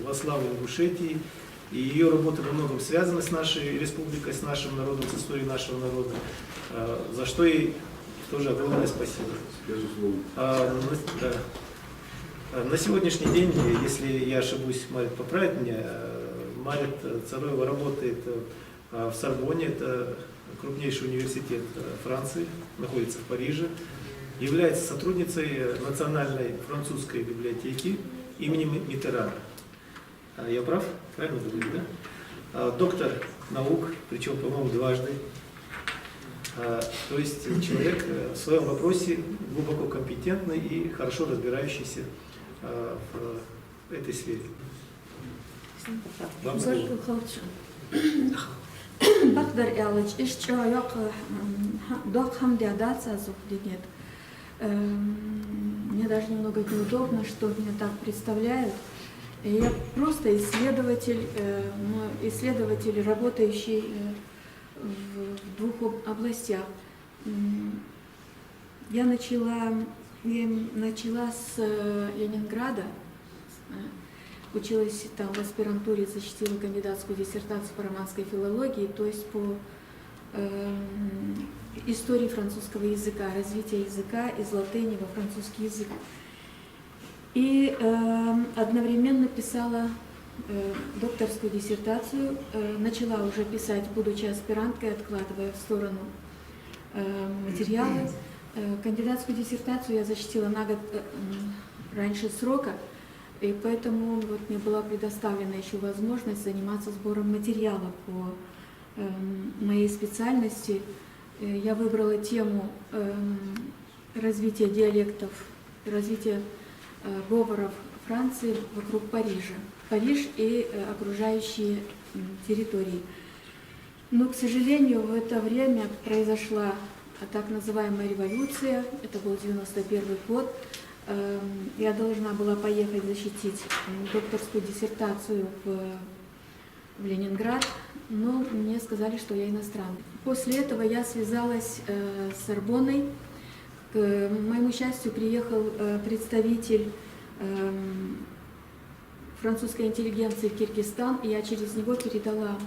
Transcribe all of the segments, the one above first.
во славу Ингушетии. И ее работа во многом связана с нашей республикой, с нашим народом, с историей нашего народа, за что ей тоже огромное спасибо. На сегодняшний день, если я ошибусь, Марит поправит меня, Марит Цароева работает в Сорбонне, это крупнейший университет Франции, находится в Париже, является сотрудницей Национальной французской библиотеки имени Миттерана. Я прав? Правильно говорю, да? Доктор наук, причем, по-моему, дважды. То есть человек в своем вопросе глубоко компетентный и хорошо разбирающийся в этой сфере. Вам слово. Бахдар Ялыч, еще док хамдиадаться зухлигет. Мне даже немного неудобно, что меня так представляют. Я просто исследователь, работающий в двух областях. Я начала с Ленинграда, училась там в аспирантуре, защитила кандидатскую диссертацию по романской филологии, то есть по истории французского языка, развития языка из латыни во французский язык. И одновременно писала докторскую диссертацию, начала уже писать, будучи аспиранткой, откладывая в сторону материалы. Кандидатскую диссертацию я защитила на год раньше срока, и поэтому вот мне была предоставлена еще возможность заниматься сбором материала по моей специальности. Я выбрала тему развития диалектов, развития говоров Франции вокруг Парижа. Париж и окружающие территории. Но, к сожалению, в это время произошла так называемая революция. Это был 91 год. Я должна была поехать защитить докторскую диссертацию в Ленинград, но мне сказали, что я иностранный. После этого я связалась с Сорбонной. К моему счастью, приехал представитель французской интеллигенции в Киргизстан, и я через него передала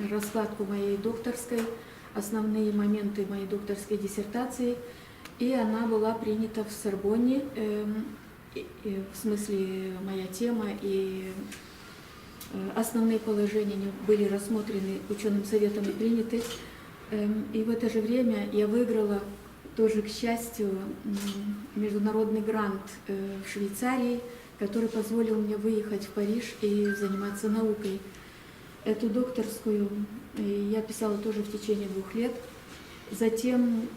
раскладку моей докторской, основные моменты моей докторской диссертации, и она была принята в Сорбонне, в смысле моя тема и основные положения были рассмотрены ученым советом и приняты. И в это же время я выиграла тоже, к счастью, международный грант в Швейцарии, который позволил мне выехать в Париж и заниматься наукой. Эту докторскую я писала тоже в течение 2 лет. Затем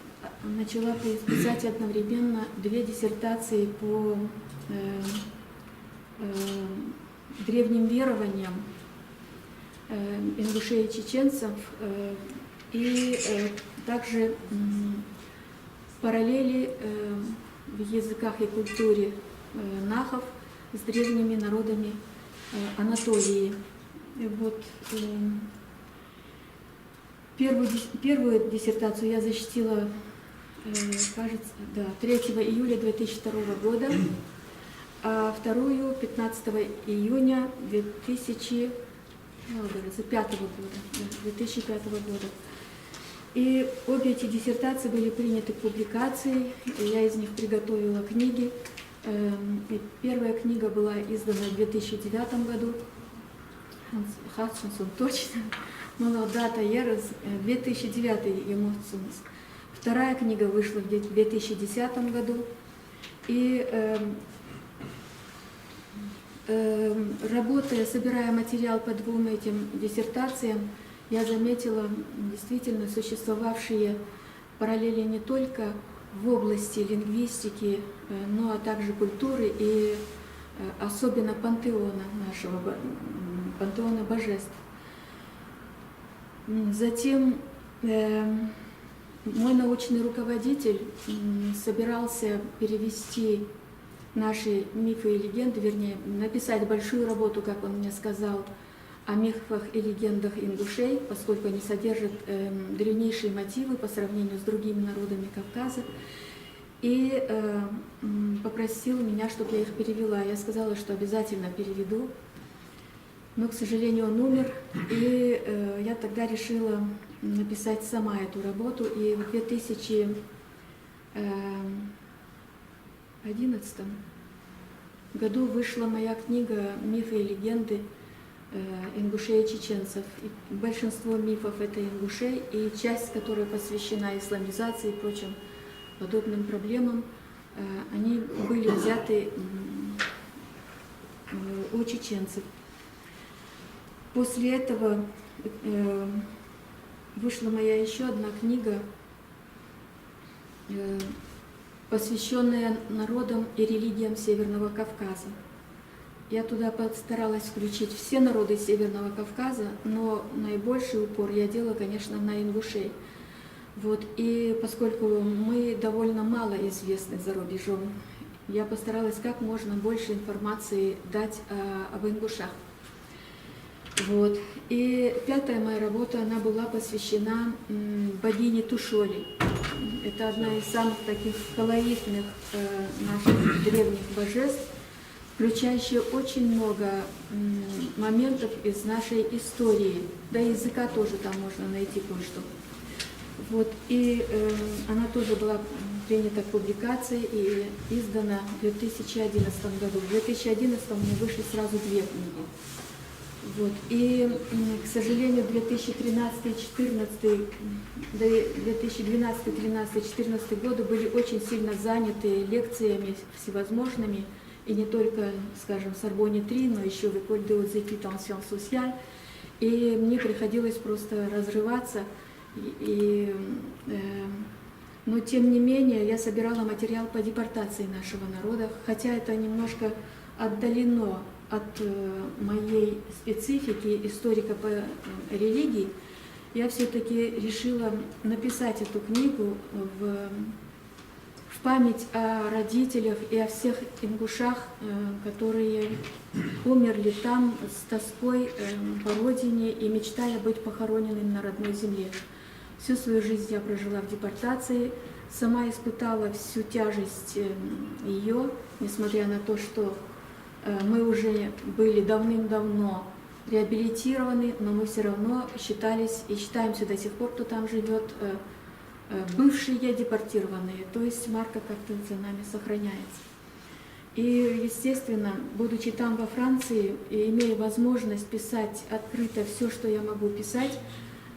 начала писать одновременно 2 диссертации по древним верованиям ингушей и чеченцев, и также параллели в языках и культуре нахов с древними народами Анатолии. Вот, первую диссертацию я защитила, кажется, 3 июля 2002 года, а вторую 15 июня 2005 года. И обе эти диссертации были приняты к публикации, я из них приготовила книги. Первая книга была издана в 2009 году. Хатсунсон точно. Молодата Ерес, 2009 ему. Вторая книга вышла в 2010 году. И работая, собирая материал по 2 этим диссертациям, я заметила действительно существовавшие параллели не только в области лингвистики, но также культуры и особенно пантеона нашего, пантеона божеств. Затем мой научный руководитель собирался перевести наши мифы и легенды, вернее, написать большую работу, как он мне сказал, о мифах и легендах ингушей, поскольку они содержат древнейшие мотивы по сравнению с другими народами Кавказа, и попросил меня, чтобы я их перевела. Я сказала, что обязательно переведу. но, к сожалению, он умер, и я тогда решила написать сама эту работу, и в 2011 году вышла моя книга «Мифы и легенды ингушей и чеченцев». И большинство мифов — это ингушей, и часть, которая посвящена исламизации и прочим подобным проблемам, они были взяты у чеченцев. После этого вышла моя еще одна книга, посвященная народам и религиям Северного Кавказа. Я туда постаралась включить все народы Северного Кавказа, но наибольший упор я делала, конечно, на ингушей. Вот, и поскольку мы довольно мало известны за рубежом, я постаралась как можно больше информации дать об ингушах. Вот. И пятая моя работа, она была посвящена богине Тушоли. Это одна из самых таких колоритных наших древних божеств, включающая очень много моментов из нашей истории. Да и языка тоже там можно найти кое-что. Вот. И она тоже была принята к публикации и издана в 2011 году. В 2011 у меня вышли сразу 2 книги. Вот. И, к сожалению, 2012-2013 годы были очень сильно заняты лекциями всевозможными, и не только, скажем, в Сорбонне 3, но еще в École des hautes études en sciences sociales. И мне приходилось просто разрываться. Но, тем не менее, я собирала материал по депортации нашего народа, хотя это немножко отдалено от моей специфики историка по религии, я все-таки решила написать эту книгу в память о родителях и о всех ингушах, которые умерли там с тоской по родине и мечтая быть похороненным на родной земле. Всю свою жизнь я прожила в депортации, сама испытала всю тяжесть ее, несмотря на то, что мы уже были давным-давно реабилитированы, но мы все равно считались и считаемся до сих пор, кто там живет, бывшие депортированные, то есть марка как-то за нами сохраняется. И, естественно, будучи там во Франции и имея возможность писать открыто все, что я могу писать,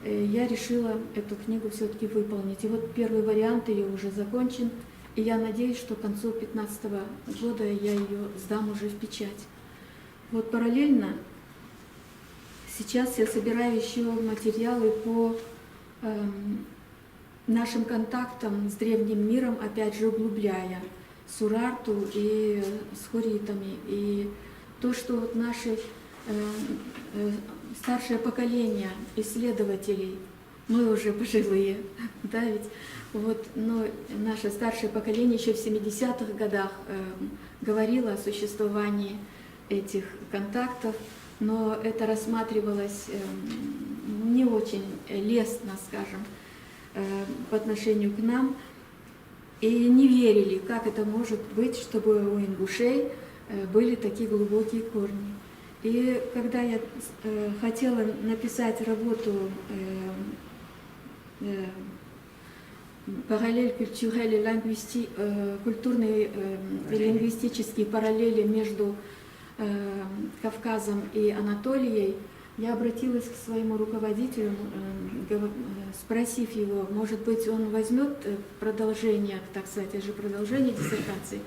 я решила эту книгу все-таки выполнить. И вот первый вариант ее уже закончен, и я надеюсь, что к концу 2015 года я ее сдам уже в печать. Вот параллельно сейчас я собираю еще материалы по нашим контактам с древним миром, опять же углубляя с Урарту и с хуритами. И то, что вот наши старшее поколение исследователей, мы уже пожилые, да, ведь, вот, но наше старшее поколение еще в 70-х годах говорило о существовании этих контактов, но это рассматривалось не очень лестно, скажем, по отношению к нам, и не верили, как это может быть, чтобы у ингушей были такие глубокие корни. И когда я хотела написать работу параллель культурelle и культурные и лингвистические параллели между Кавказом и Анатолией, я обратилась к своему руководителю, спросив его, может быть, он возьмет продолжение, так сказать, это же продолжение диссертации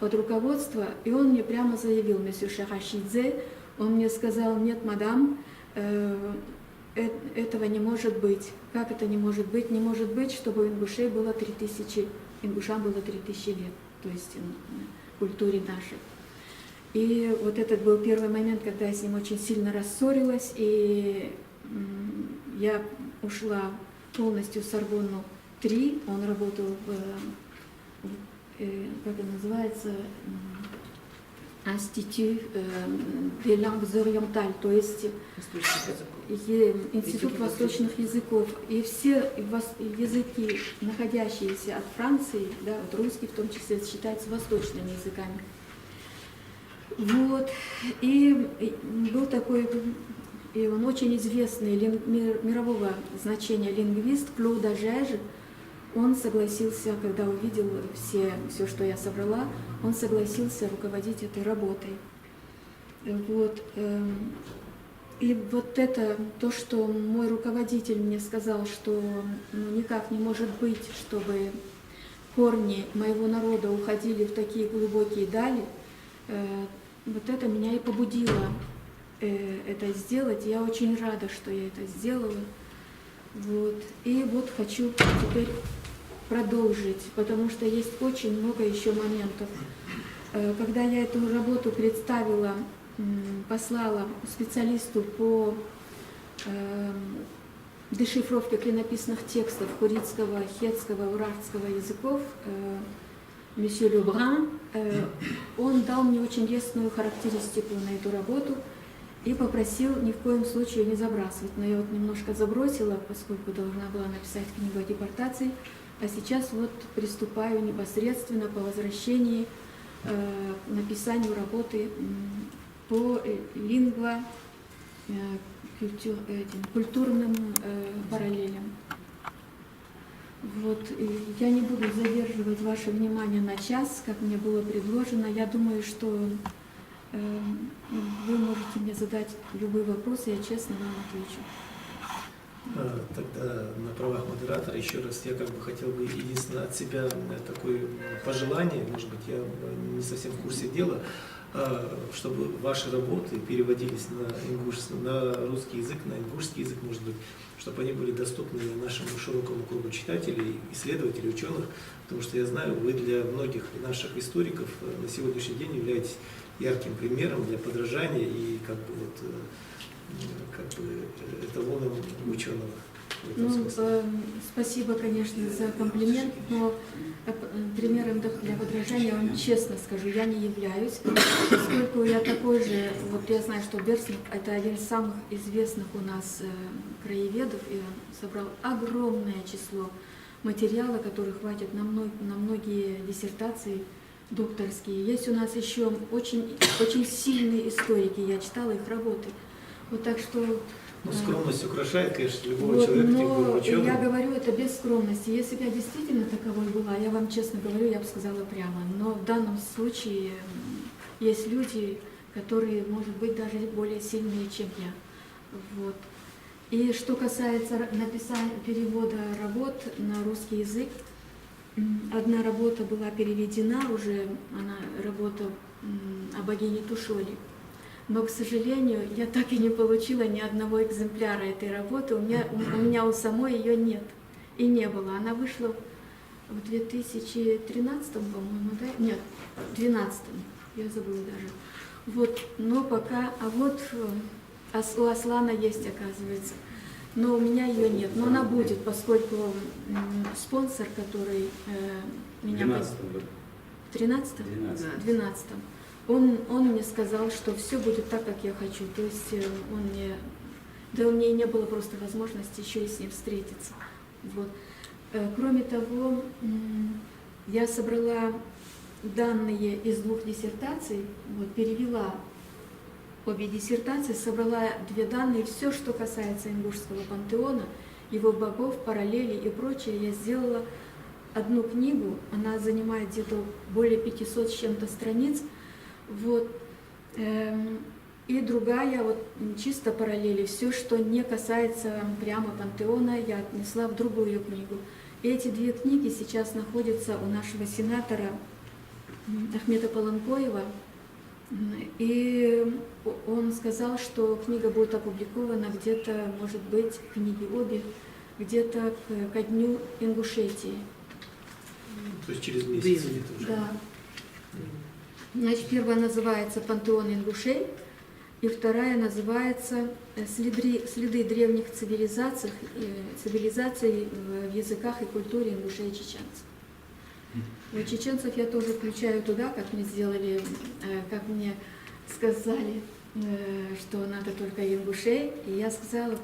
под руководство, и он мне прямо заявил, месье Шахашидзе, он мне сказал, нет, мадам, этого не может быть. Как это не может быть? Не может быть, чтобы у ингушей было 3000, ингушам было 3000 лет, то есть в культуре нашей. И вот этот был первый момент, когда я с ним очень сильно рассорилась, и я ушла полностью в Сорбонну 3, он работал как это называется, Институт des langues orientales, то есть Институт восточных языков. И все языки, находящиеся от Франции, да, вот русский в том числе, считаются восточными языками. Вот. И был такой, и он очень известный мирового значения лингвист Клод Ажеж. Он согласился, когда увидел все, что я собрала, он согласился руководить этой работой. Вот. И вот это, то, что мой руководитель мне сказал, что никак не может быть, чтобы корни моего народа уходили в такие глубокие дали, вот это меня и побудило это сделать. Я очень рада, что я это сделала. Вот. И вот хочу теперь продолжить, потому что есть очень много еще моментов. Когда я эту работу представила, послала специалисту по дешифровке клинописных текстов хуритского, хетского, урартского языков, месье Лебран, он дал мне очень лестную характеристику на эту работу и попросил ни в коем случае не забрасывать. Но я вот немножко забросила, поскольку должна была написать книгу о депортации, а сейчас вот приступаю непосредственно по возвращении к написанию работы по культурным параллелям. Вот. И я не буду задерживать ваше внимание на час, как мне было предложено. Я думаю, что вы можете мне задать любой вопрос, и я честно вам отвечу. Тогда на правах модератора еще раз я хотел бы единственное от себя такое пожелание, может быть, я не совсем в курсе дела, чтобы ваши работы переводились на русский язык, на ингушский язык, может быть, чтобы они были доступны нашему широкому кругу читателей, исследователей, ученых, потому что я знаю, вы для многих наших историков на сегодняшний день являетесь ярким примером для подражания и эталоном ученого. Спасибо, конечно, за комплимент, но примером для подражания, я вам честно скажу, я не являюсь, поскольку я такой же, вот я знаю, что Берсник — это один из самых известных у нас краеведов, и он собрал огромное число материала, который хватит на многие диссертации докторские. Есть у нас еще очень, очень сильные историки, я читала их работы. Вот так что... скромность украшает, конечно, любого человека, тем более ученого. Я говорю это без скромности. Если бы я действительно таковой была, я вам честно говорю, я бы сказала прямо. Но в данном случае есть люди, которые, может быть, даже более сильные, чем я. Вот. И что касается написания, перевода работ на русский язык, одна работа была переведена уже, она работа о богине Тушоли. Но, к сожалению, я так и не получила ни одного экземпляра этой работы. У меня у самой ее нет и не было. Она вышла в 2013, по-моему, да? Нет, в 2012, я забыла даже. Вот, но пока, а вот у Аслана есть, оказывается. Но у меня ее нет. Но она будет, поскольку спонсор, который меня... В 13-м? В 12-м. Он мне сказал, что все будет так, как я хочу. То есть у меня и не было просто возможности еще и с ним встретиться. Вот. Кроме того, я собрала данные из 2 диссертаций, вот, перевела обе диссертации, собрала 2 данные, все, что касается ингушского пантеона, его богов, параллели и прочее. Я сделала одну книгу, она занимает где-то более 500 с чем-то страниц. Вот. И другая, вот чисто параллели, все, что не касается прямо пантеона, я отнесла в другую книгу. И эти 2 книги сейчас находятся у нашего сенатора Ахмета Паланкоева. И он сказал, что книга будет опубликована где-то, может быть, книги обе, где-то ко дню Ингушетии. То есть через месяц где-то уже. Да. Значит, первая называется «Пантеон ингушей», и вторая называется «Следы древних цивилизаций в языках и культуре ингушей и чеченцев». Вот чеченцев я тоже включаю туда, как мне сказали, что надо только ингушей, и я сказала,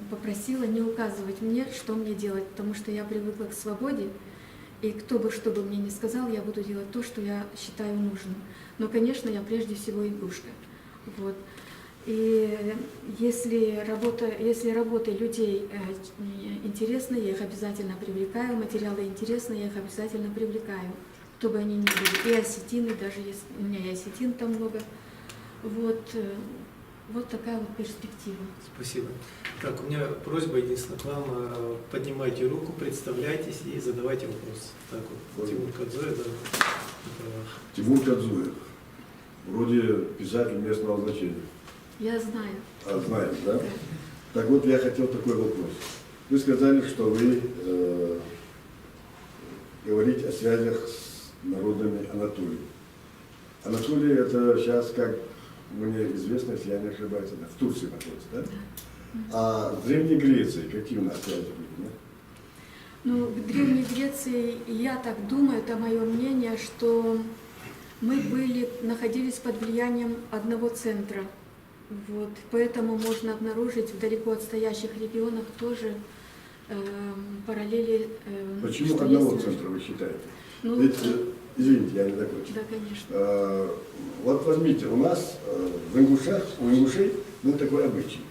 попросила не указывать мне, что мне делать, потому что я привыкла к свободе, И кто бы что бы мне ни сказал, я буду делать то, что я считаю нужным. Но, конечно, я прежде всего ингушка. Вот. И если работы людей интересны, я их обязательно привлекаю, материалы интересны, я их обязательно привлекаю, кто бы они ни были. И осетины, даже если у меня и осетин там много. Вот такая вот перспектива. Спасибо. Так, у меня просьба единственная к вам. Поднимайте руку, представляйтесь и задавайте вопрос. Так вот, Тимур Кадзоев, да, на правах. Тимур Кадзоев. Вроде писатель местного значения. Я знаю. Знаете, да? Так вот, я хотел такой вопрос. Вы сказали, что вы говорите о связях с народами Анатолии. Анатолия это сейчас, как мне известно, если я не ошибаюсь, это в Турции находится, да? А в Древней Греции какие у нас связи были, да? Ну, в Древней Греции, я так думаю, это мое мнение, что мы находились под влиянием одного центра. Вот. Поэтому можно обнаружить в далеко отстоящих регионах тоже параллели. Почему одного центра вы считаете? Ну, Ведь, извините, я не закончил. Да, конечно. Вот возьмите, у нас в Ингушах, у ингушей был такой обычай.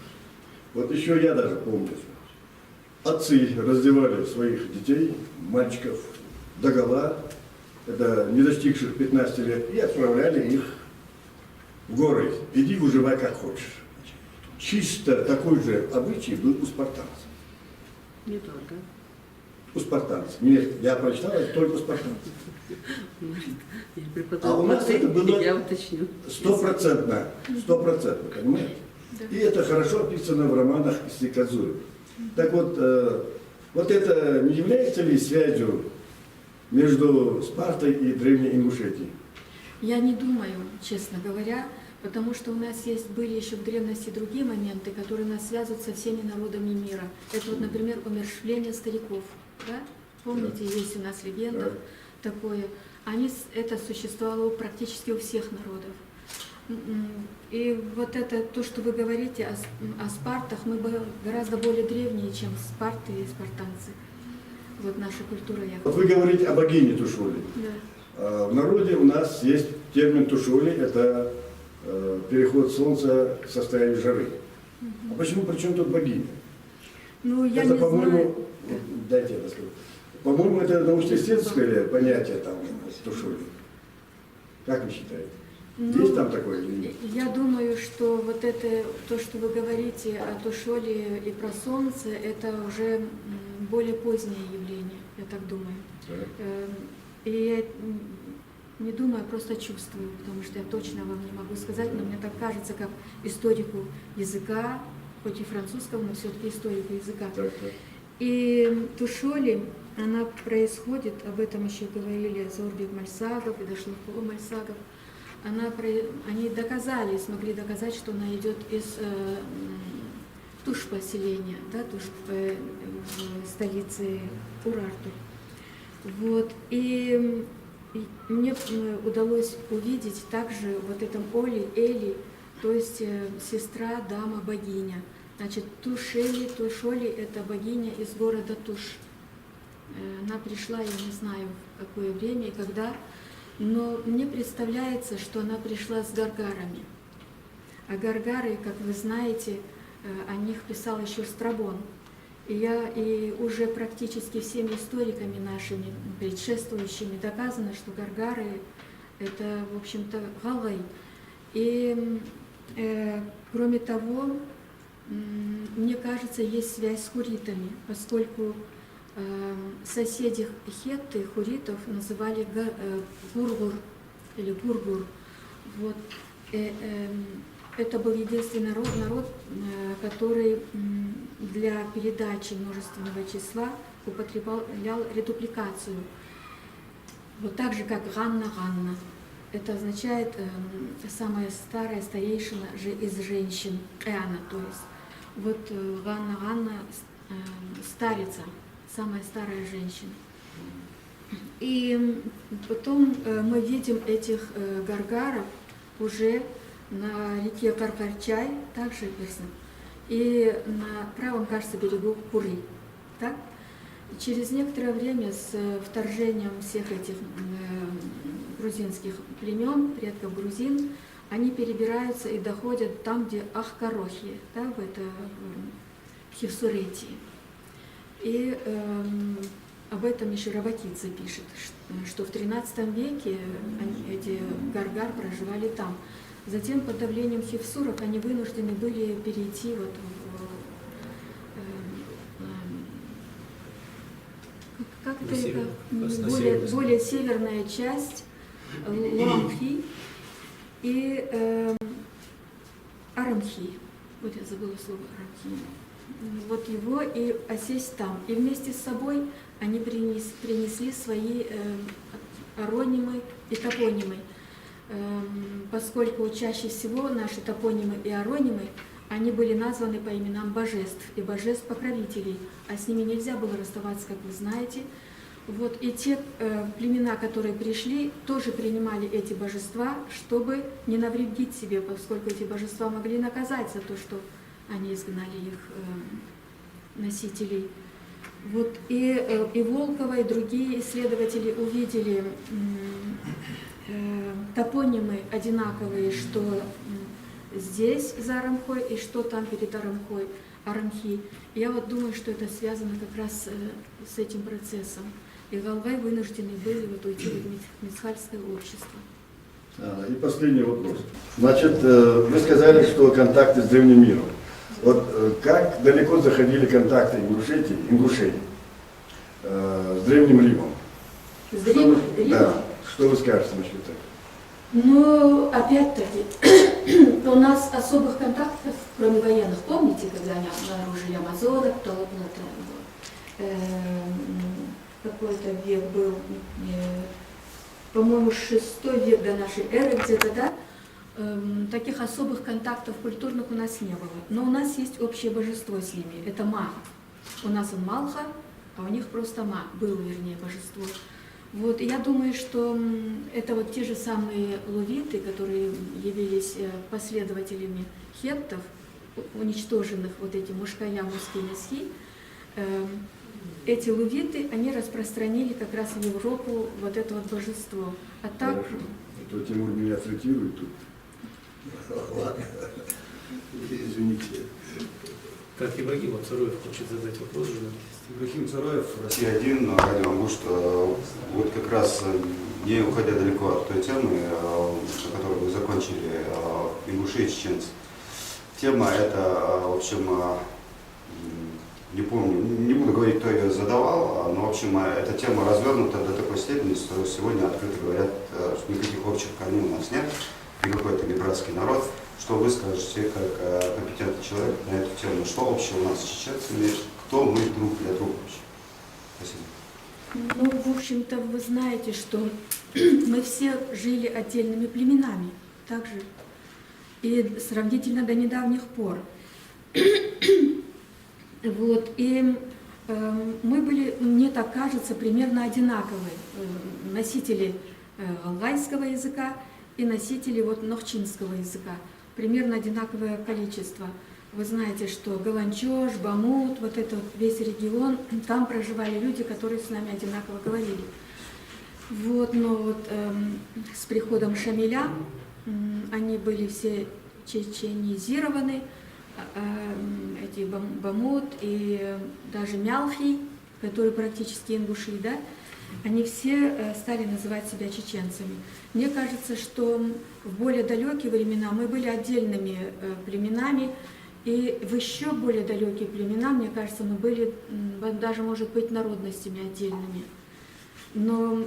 Вот еще я даже помню, отцы раздевали своих детей, мальчиков, догола, это не достигших 15 лет, и отправляли их в горы. Иди выживай как хочешь. Чисто такой же обычай был у спартанцев. Не только. У спартанцев. Нет, я прочитал, это только у спартанцев. Я А преподаю у нас это было я уточню. стопроцентно, понимаете? Да. И это хорошо описано в романах Иси Кадзоева. Так вот, вот это не является ли связью между Спартой и Древней Ингушетией? Я не думаю, честно говоря, потому что у нас были еще в древности другие моменты, которые нас связывают со всеми народами мира. Это вот, например, умерщвление стариков. Да? Помните, есть у нас легенда такое. Это существовало практически у всех народов. И вот это, то, что вы говорите о спартах, мы гораздо более древние, чем спарты и спартанцы. Вот наша культура. Вот вы говорите о богине Тушоли. Да. В народе у нас есть термин Тушоли, это переход солнца к состоянию жары. А почему, при чем тут богиня? Ну, я Это, не по-моему, знаю. дайте я расскажу. По-моему, это научно-исследовательское понятие там Тушоли. Как вы считаете? Есть там такое или нет? Я думаю, что вот это, то, что вы говорите о Тушоле и про солнце, это уже более позднее явление, я так думаю. И я не думаю, а просто чувствую, потому что я точно вам не могу сказать, но мне так кажется, как историку языка, хоть и французского, но все-таки историку языка. Так. И Тушоли, она происходит, об этом еще говорили Зорбик Мальсагов и Дашлыхо Мальсагов, они смогли доказать, что она идет из Туш поселения, да, Туш в столице Урарту. Вот. И мне удалось увидеть также вот этом Эли, то есть сестра, дама, богиня. Значит, Тушоли – это богиня из города Туш. Она пришла, я не знаю, в какое время и когда, но мне представляется, что она пришла с гаргарами. А гаргары, как вы знаете, о них писал еще Страбон. И уже практически всеми историками нашими предшествующими доказано, что гаргары – это, в общем-то, галай. И, кроме того, мне кажется, есть связь с хуритами, поскольку соседи хетты, хуритов, называли гургур или гургур. Вот. Это был единственный народ, который для передачи множественного числа употреблял редупликацию. Вот так же, как Ганна. Это означает самая старая старейшина из женщин, Эана, то есть. Вот Ганна старица, самая старая женщина. И потом мы видим этих гаргаров уже на реке Каркарчай, также написано, и на правом, кажется, берегу Куры. Так? Через некоторое время с вторжением всех этих грузинских племен, предков грузин, они перебираются и доходят там, где Ахкарохи, да, в Хевсуретии. И об этом еще Равакидзе пишет, что в XIII веке эти гаргар проживали там. Затем под давлением хевсуров они вынуждены были перейти вот как это более северная часть Ламхи и Арамхи. Вот я забыла слово Арамхи. Вот его и осесть там. И вместе с собой они принесли свои аронимы и топонимы. Поскольку чаще всего наши топонимы и аронимы, они были названы по именам божеств и божеств-покровителей, а с ними нельзя было расставаться, как вы знаете. Вот, и те племена, которые пришли, тоже принимали эти божества, чтобы не навредить себе, поскольку эти божества могли наказать за то, что они изгнали их носителей. Вот, и Волкова, и другие исследователи увидели топонимы одинаковые, что здесь за Арамхой и что там перед Арамхой, Арамхи. Я вот думаю, что это связано как раз с этим процессом. И Галгай вынуждены были вот уйти в Мицхальское общество. И последний вопрос. Значит, вы сказали, что контакты с древним миром. Вот как далеко заходили контакты ингушей с Древним Римом? С Древним Римом? Да. Что вы скажете насчет этого? Ну, опять-таки, у нас особых контактов, кроме военных, помните, когда они обнаружили Амазонок, то какой-то век был, по-моему, 6 век до нашей эры где-то, да? Таких особых контактов культурных у нас не было. Но у нас есть общее божество с ними, это Ма. У нас он Малха, а у них просто Ма, было, вернее, божество. Вот, и я думаю, что это вот те же самые лувиты, которые явились последователями хеттов, уничтоженных вот эти мушкая-муски носки. Эти лувиты, они распространили как раз в Европу вот это вот божество. А так... Хорошо. А то Тимур меня цитирует тут. Ладно. Извините. Так, Ибрагим Цароев хочет задать вопрос журналисту. Ибрагим Цароев, Россия-1, радио Ангуш. Вот как раз, не уходя далеко от той темы, которую вы закончили, ингуши и чеченцы. Тема эта, в общем, не помню, не буду говорить, кто ее задавал, но, в общем, эта тема развернута до такой степени, что сегодня открыто говорят, что никаких общих корней у нас нет, и какой-то братский народ. Что вы скажете, как компетентный человек, на эту тему? Что общего у нас с чеченцами? Кто мы друг для друга вообще? Спасибо. Ну, в общем-то, вы знаете, что мы все жили отдельными племенами, также и сравнительно до недавних пор. Вот, и мы были, мне так кажется, примерно одинаковые носители галгайского языка и носители вот нохчинского языка. Примерно одинаковое количество. Вы знаете, что Галанчош, Бамут, вот этот вот весь регион, там проживали люди, которые с нами одинаково говорили. Вот, но вот с приходом Шамиля они были все чеченизированы, эти Бамут и даже Мялхи, которые практически ингуши, да, они все стали называть себя чеченцами. Мне кажется, что в более далекие времена мы были отдельными племенами, и в еще более далекие племена, мне кажется, мы были даже, может быть, народностями отдельными. Но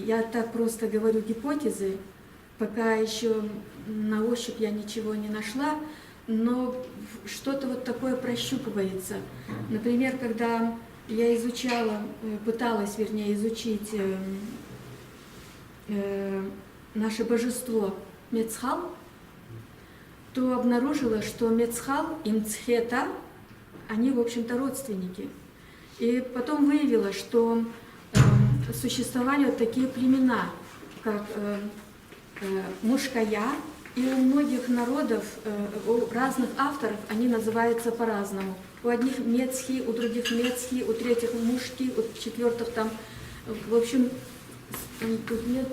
я так просто говорю гипотезы, пока еще на ощупь я ничего не нашла, но что-то вот такое прощупывается. Например, когда я изучала, пыталась, вернее, изучить наше божество Мецхал, то обнаружила, что Мецхал и Мцхета, они, в общем-то, родственники. И потом выявила, что существовали вот такие племена, как Мушкая, И у многих народов, у разных авторов, они называются по-разному. У одних мецхи, у других мецхи, у третьих мушки, у четвертых там, в общем, тут нет,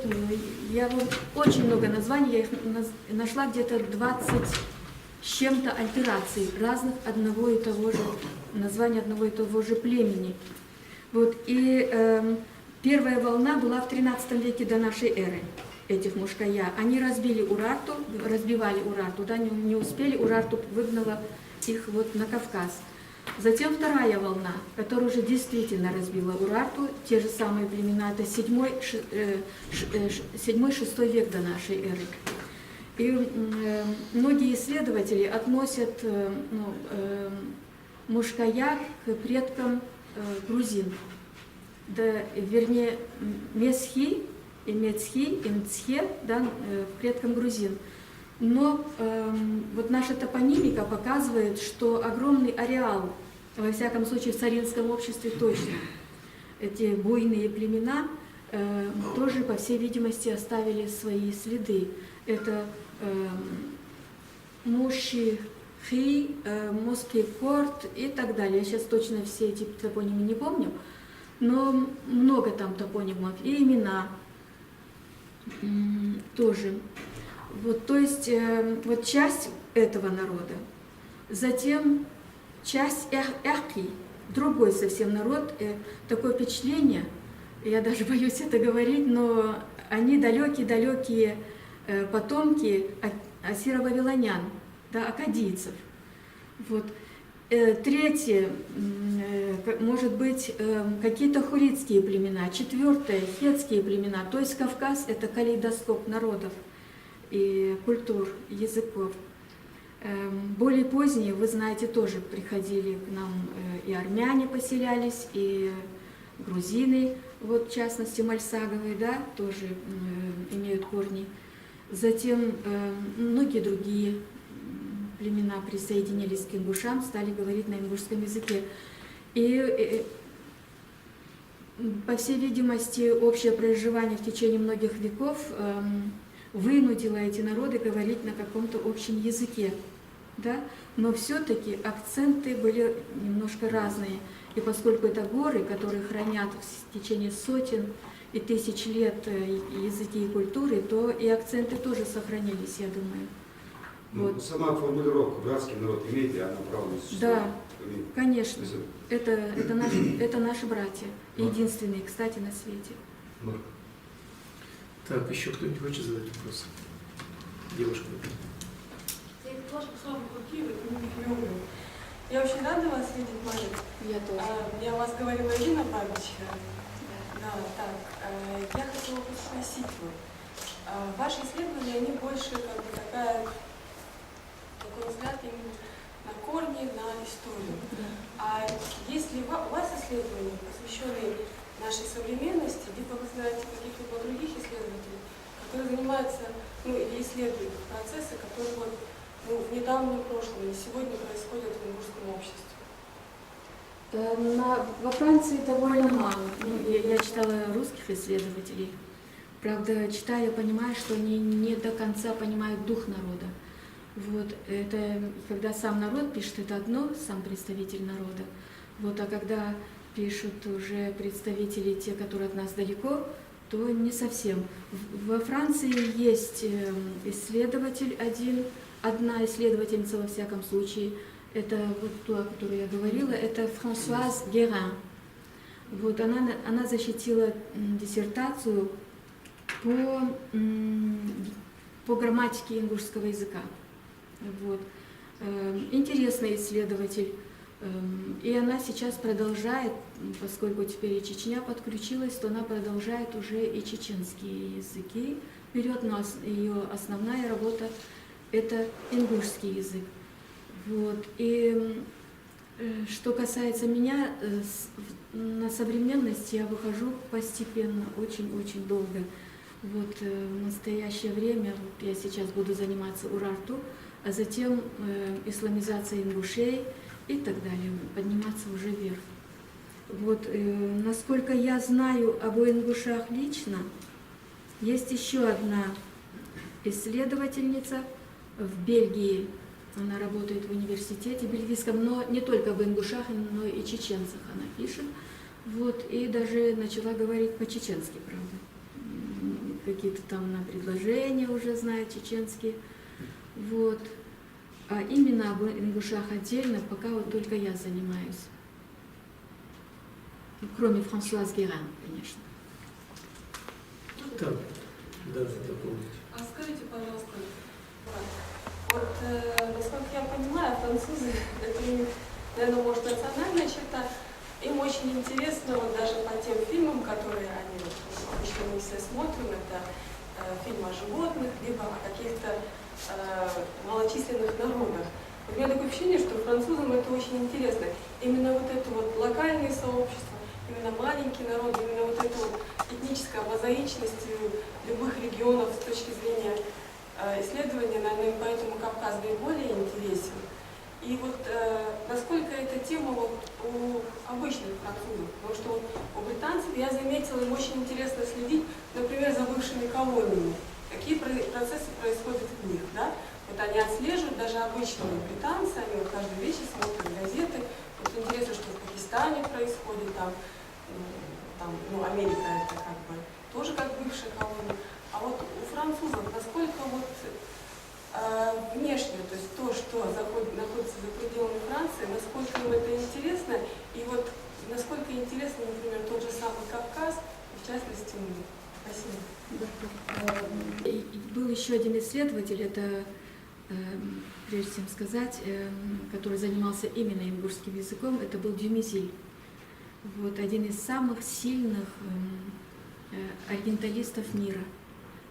я вот очень много названий, я их нашла где-то 20 с чем-то альтераций разных одного и того же, названия одного и того же племени. Вот, и первая волна была в 13 веке до нашей эры, этих мушкая. Они разбивали Урарту, да, не успели, Урарту выгнала их вот на Кавказ. Затем вторая волна, которая уже действительно разбила Урарту, те же самые племена, это 7-6 век до нашей эры. И многие исследователи относят мушкая к предкам грузин, да, вернее, месхи и мецхи и мцхе, да, к предкам грузин. Но вот наша топонимика показывает, что огромный ареал, во всяком случае в царинском обществе точно, эти буйные племена тоже, по всей видимости, оставили свои следы. Это Муши, Хи, Моский Корт и так далее. Я сейчас точно все эти топонимы не помню, но много там топонимов и имена тоже. Вот, то есть вот часть этого народа, затем часть Эхки, другой совсем народ, такое впечатление, я даже боюсь это говорить, но они далекие потомки ассиро-вавилонян, да, аккадийцев. Вот. Третье, может быть, какие-то хуритские племена. Четвертое, хетские племена. То есть Кавказ – это калейдоскоп народов и культур, языков. Более поздние, вы знаете, тоже приходили к нам и армяне поселялись, и грузины, вот в частности мальсаговые, да, тоже имеют корни. Затем многие другие племена присоединились к ингушам, стали говорить на ингушском языке. И по всей видимости, общее проживание в течение многих веков вынудило эти народы говорить на каком-то общем языке. Да? Но все-таки акценты были немножко разные. И поскольку это горы, которые хранят в течение сотен и тысяч лет языки и культуры, то и акценты тоже сохранились, я думаю. Ну, Вот. сама формулировка «братский народ» имеет ли она право на существование? Да, конечно. Это наши братья. Единственные, кстати, на свете. Так, еще кто-нибудь хочет задать вопрос? Девушка. Я очень рада вас видеть, Мария. Я тоже. Я вас говорила Ирина Бабич. Да, так. Я хотела бы спросить вас. Ваши исследования, они больше как бы такой взгляд именно на корни, на историю. А есть ли у вас исследования, посвященные нашей современности, либо вы знаете каких-либо других исследователей, которые занимаются, или исследуют процессы, которые вот, в недавнем прошлом и сегодня происходят в ингушском обществе? Во Франции довольно мало. Я читала русских исследователей. Правда, читая, я понимаю, что они не до конца понимают дух народа. Вот, это когда сам народ пишет, это одно, сам представитель народа. Вот, а когда пишут уже представители, те, которые от нас далеко, то не совсем. Во Франции есть исследователь одна исследовательница во всяком случае, это вот ту, о которой я говорила, это Франсуаз Геран. Вот, она защитила диссертацию по грамматике ингушского языка. Вот. Интересный исследователь. И она сейчас продолжает, поскольку теперь и Чечня подключилась, то она продолжает уже и чеченские языки берет, но ее основная работа – это ингушский язык. Вот. И что касается меня, на современность я выхожу постепенно, очень-очень долго. Вот в настоящее время вот я сейчас буду заниматься Урарту, а затем исламизацией ингушей и так далее, подниматься уже вверх. Вот, насколько я знаю об ингушах лично, есть еще одна исследовательница в Бельгии. Она работает в университете бельгийском, но не только в ингушах, но и чеченцах она пишет. Вот, и даже начала говорить по-чеченски, правда. Какие-то там на предложения уже знает чеченские. Вот. А именно об ингушах отдельно пока вот только я занимаюсь. Ну, кроме Франсуаз Геран, конечно. Так, да, дополнить. А скажите, пожалуйста, вот, насколько я понимаю, французы, это, наверное, может, национальная черта, им очень интересно, вот даже по тем фильмам, которые они обычно мы все смотрим, это фильмы о животных, либо о каких-то малочисленных народах. Вот у меня такое ощущение, что французам это очень интересно. Именно вот это вот локальные сообщества, именно маленький народ, именно вот эта вот этническая мозаичность любых регионов с точки зрения исследования, наверное, поэтому Кавказ наиболее интересен. И вот насколько эта тема вот у обычных французов, потому что вот у британцев я заметила, им очень интересно следить, например, за бывшими колониями, какие процессы происходят в них, да? Вот они отслеживают, даже обычные британцы, они вот каждый вечер смотрят газеты, вот интересно, что в Пакистане происходит, там, ну, Америка это как бы тоже как бывшая колония, а вот у французов насколько вот внешне, то есть то, что находится за пределами Франции, насколько им это интересно, и вот насколько интересно, например, тот же самый Кавказ, в частности, мне. Спасибо. И был еще один исследователь, это, прежде чем сказать, который занимался именно ингушским языком, это был Дюмизиль. Вот, один из самых сильных ориенталистов мира.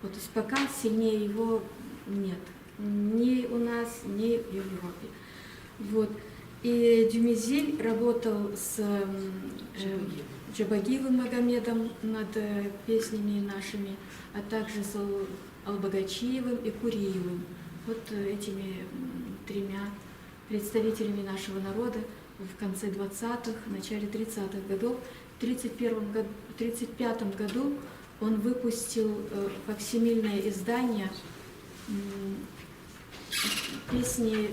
Вот пока сильнее его нет. Ни у нас, ни в Европе. Вот. И Дюмизиль работал с Джабагиевым Магомедом над песнями нашими, а также с Албагачиевым и Куриевым. Вот этими тремя представителями нашего народа в конце 20-х, начале 30-х годов. В 1935 году он выпустил факсимильное издание песни,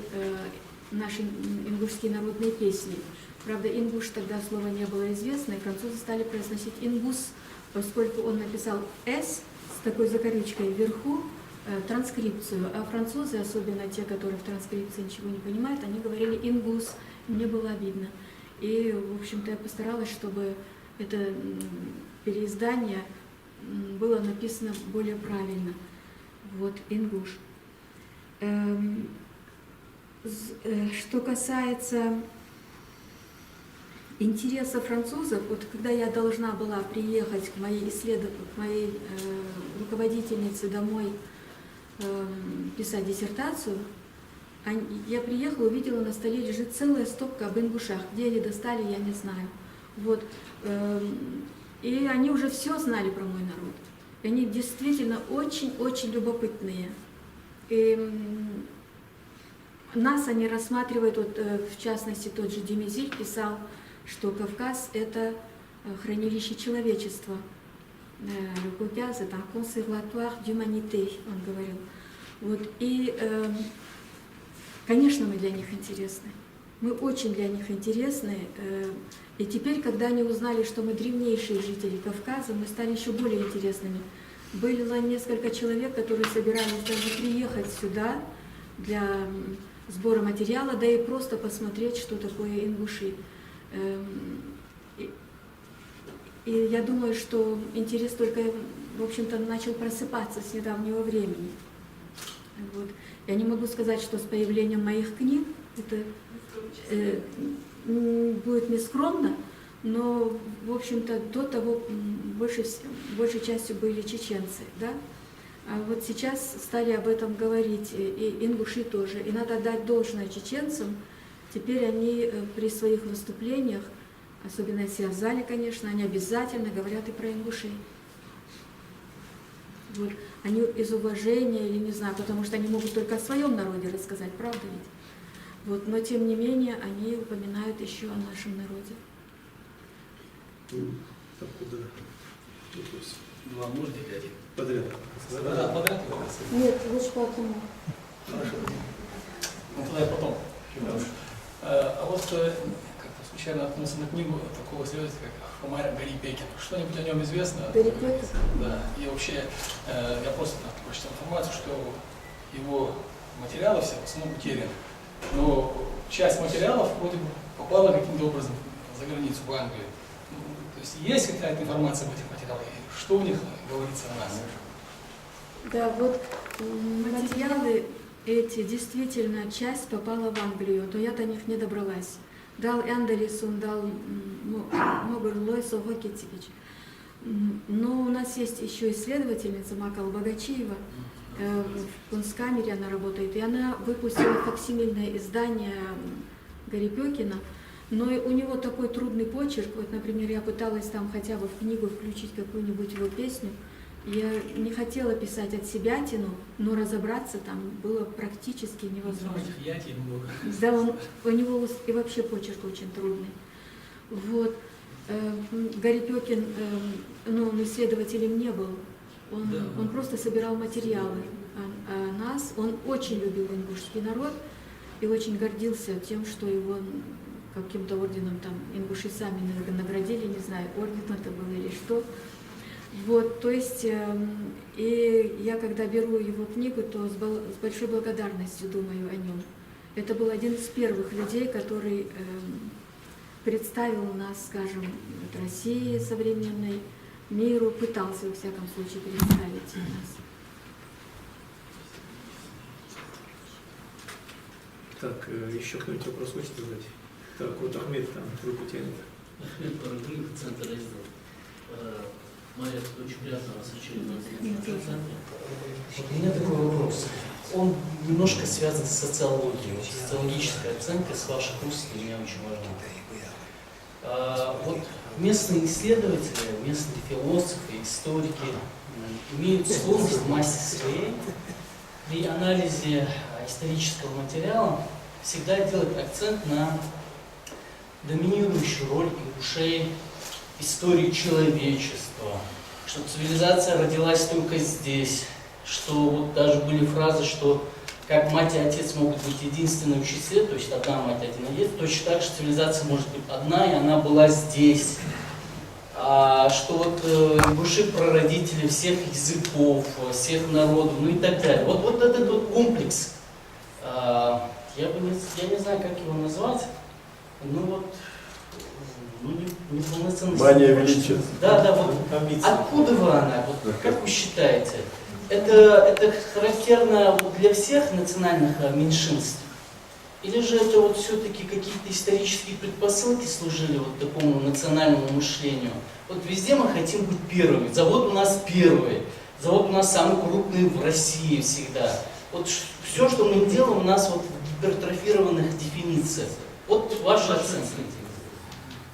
наши ингушские народные песни. Правда, ингуш тогда слова не было известно, и французы стали произносить ингус, поскольку он написал «с» с такой закорючкой вверху, транскрипцию, а французы, особенно те, которые в транскрипции ничего не понимают, они говорили «ингус», мне было обидно. И, в общем-то, я постаралась, чтобы это переиздание было написано более правильно. Вот, ингуш. Что касается интереса французов, вот когда я должна была приехать к моей руководительнице домой писать диссертацию, я приехала, увидела, на столе лежит целая стопка об ингушах. Где они достали, я не знаю. Вот. И они уже все знали про мой народ. И они действительно очень-очень любопытные. И нас они рассматривают, вот, в частности, тот же Дюмизиль писал, что Кавказ – это хранилище человечества. Le Caucase – это un conservatoire d'humanité, он говорил. Вот. И, конечно, мы для них интересны. Мы очень для них интересны. И теперь, когда они узнали, что мы древнейшие жители Кавказа, мы стали еще более интересными. Было несколько человек, которые собирались даже приехать сюда для сбора материала, да и просто посмотреть, что такое ингуши. И я думаю, что интерес только, в общем-то, начал просыпаться с недавнего времени. Вот. Я не могу сказать, что с появлением моих книг это будет нескромно, но, в общем-то, до того большей частью были чеченцы, да? А вот сейчас стали об этом говорить, и ингуши тоже. И надо дать должное чеченцам. Теперь они при своих выступлениях, особенно если в зале, конечно, они обязательно говорят и про ингушей. Вот. Они из уважения, или не знаю, потому что они могут только о своем народе рассказать, правда ведь? Вот. Но тем не менее они упоминают еще о нашем народе. Откуда? Ну, а можно я один? подряд. Да, подряд. Нет, лучше по одному. Хорошо. Ну, тогда я потом. А вот как-то случайно наткнулся на книгу такого исследователя, как Хумар Гарипекин. Что-нибудь о нем известно? Гарипекин? Да. И вообще, я просто там прочитал информацию, что его материалы все в основном утеряны. Но часть материалов вроде бы попала каким-то образом за границу, в Англию. Ну, то есть какая-то информация об этих материалах? И что в них говорится о нас? Да, вот материалы эти, действительно, часть попала в Англию, но я до них не добралась. Дал Эндельсон, дал Могур Лойсо Вокетевич. Но у нас есть еще исследовательница Макал Богачиева, в Кунсткамере она работает, и она выпустила факсимильное издание Гарипекина, но у него такой трудный почерк. Вот, например, я пыталась там хотя бы в книгу включить какую-нибудь его песню. Я не хотела писать от себя тяну, но разобраться там было практически невозможно. Да, у него и вообще почерк очень трудный. Вот. Гарипекин, он исследователем не был. Он просто собирал материалы о нас. Он очень любил ингушский народ и очень гордился тем, что его каким-то орденом там ингуши сами наградили, не знаю, орден это был или что. Вот, то есть, и я когда беру его книгу, то с большой благодарностью думаю о нем. Это был один из первых людей, который представил нас, скажем, России современной, миру, пытался, во всяком случае, представить нас. Так, еще кто-нибудь вопрос хочет задать? Так, вот Ахмед там руку тянет. Ахмед Барагулин, центр издал. Мария, очень приятно вас очередной раз видеть в центре. Вот у меня такой вопрос. Он немножко связан с социологией. Социологическая оценка с ваших уст для меня очень важна. Вот местные исследователи, местные философы, историки имеют склонность в массе своей при анализе исторического материала всегда делать акцент на доминирующую роль ингушей в истории человечества, что цивилизация родилась только здесь, что вот даже были фразы, что как мать и отец могут быть единственные в числе, то есть одна мать, один отец, точно так же цивилизация может быть одна, и она была здесь. Что вот ингуши прародители всех языков, всех народов, ну и так далее. Вот этот вот комплекс, я не знаю, как его назвать, ну вот, неполноценность. Мания величия. Да, вот откуда она, вот, как вы считаете? Это характерно для всех национальных меньшинств? Или же это вот все-таки какие-то исторические предпосылки служили вот такому национальному мышлению? Вот везде мы хотим быть первыми. Завод у нас первый. Завод у нас самый крупный в России всегда. Вот все, что мы делаем, у нас вот в гипертрофированных дефинициях. Вот ваша оценка.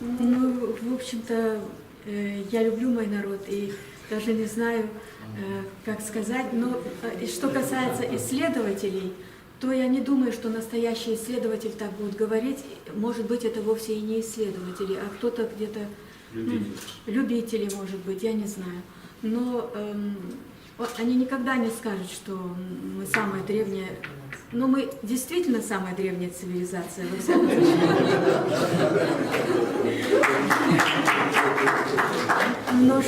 Ну, в общем-то, я люблю мой народ и даже не знаю, как сказать. Но что касается исследователей, то я не думаю, что настоящий исследователь так будет говорить. Может быть, это вовсе и не исследователи, а кто-то где-то... любители, может быть, я не знаю. Но они никогда не скажут, что мы самая древняя... Но мы действительно самая древняя цивилизация, во всяком случае. Но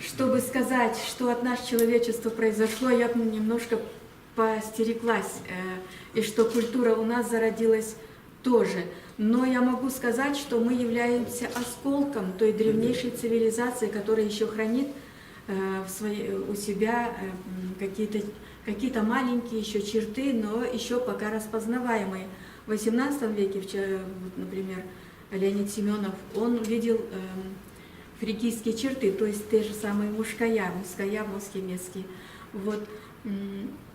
чтобы сказать, что от нас человечество произошло, я бы немножко поостереглась, и что культура у нас зародилась тоже. Но я могу сказать, что мы являемся осколком той древнейшей цивилизации, которая еще хранит у себя какие-то маленькие еще черты, но еще пока распознаваемые. В XVIII веке, например, Леонид Семенов, он видел фрикийские черты, то есть те же самые муская, москемецкие. Вот.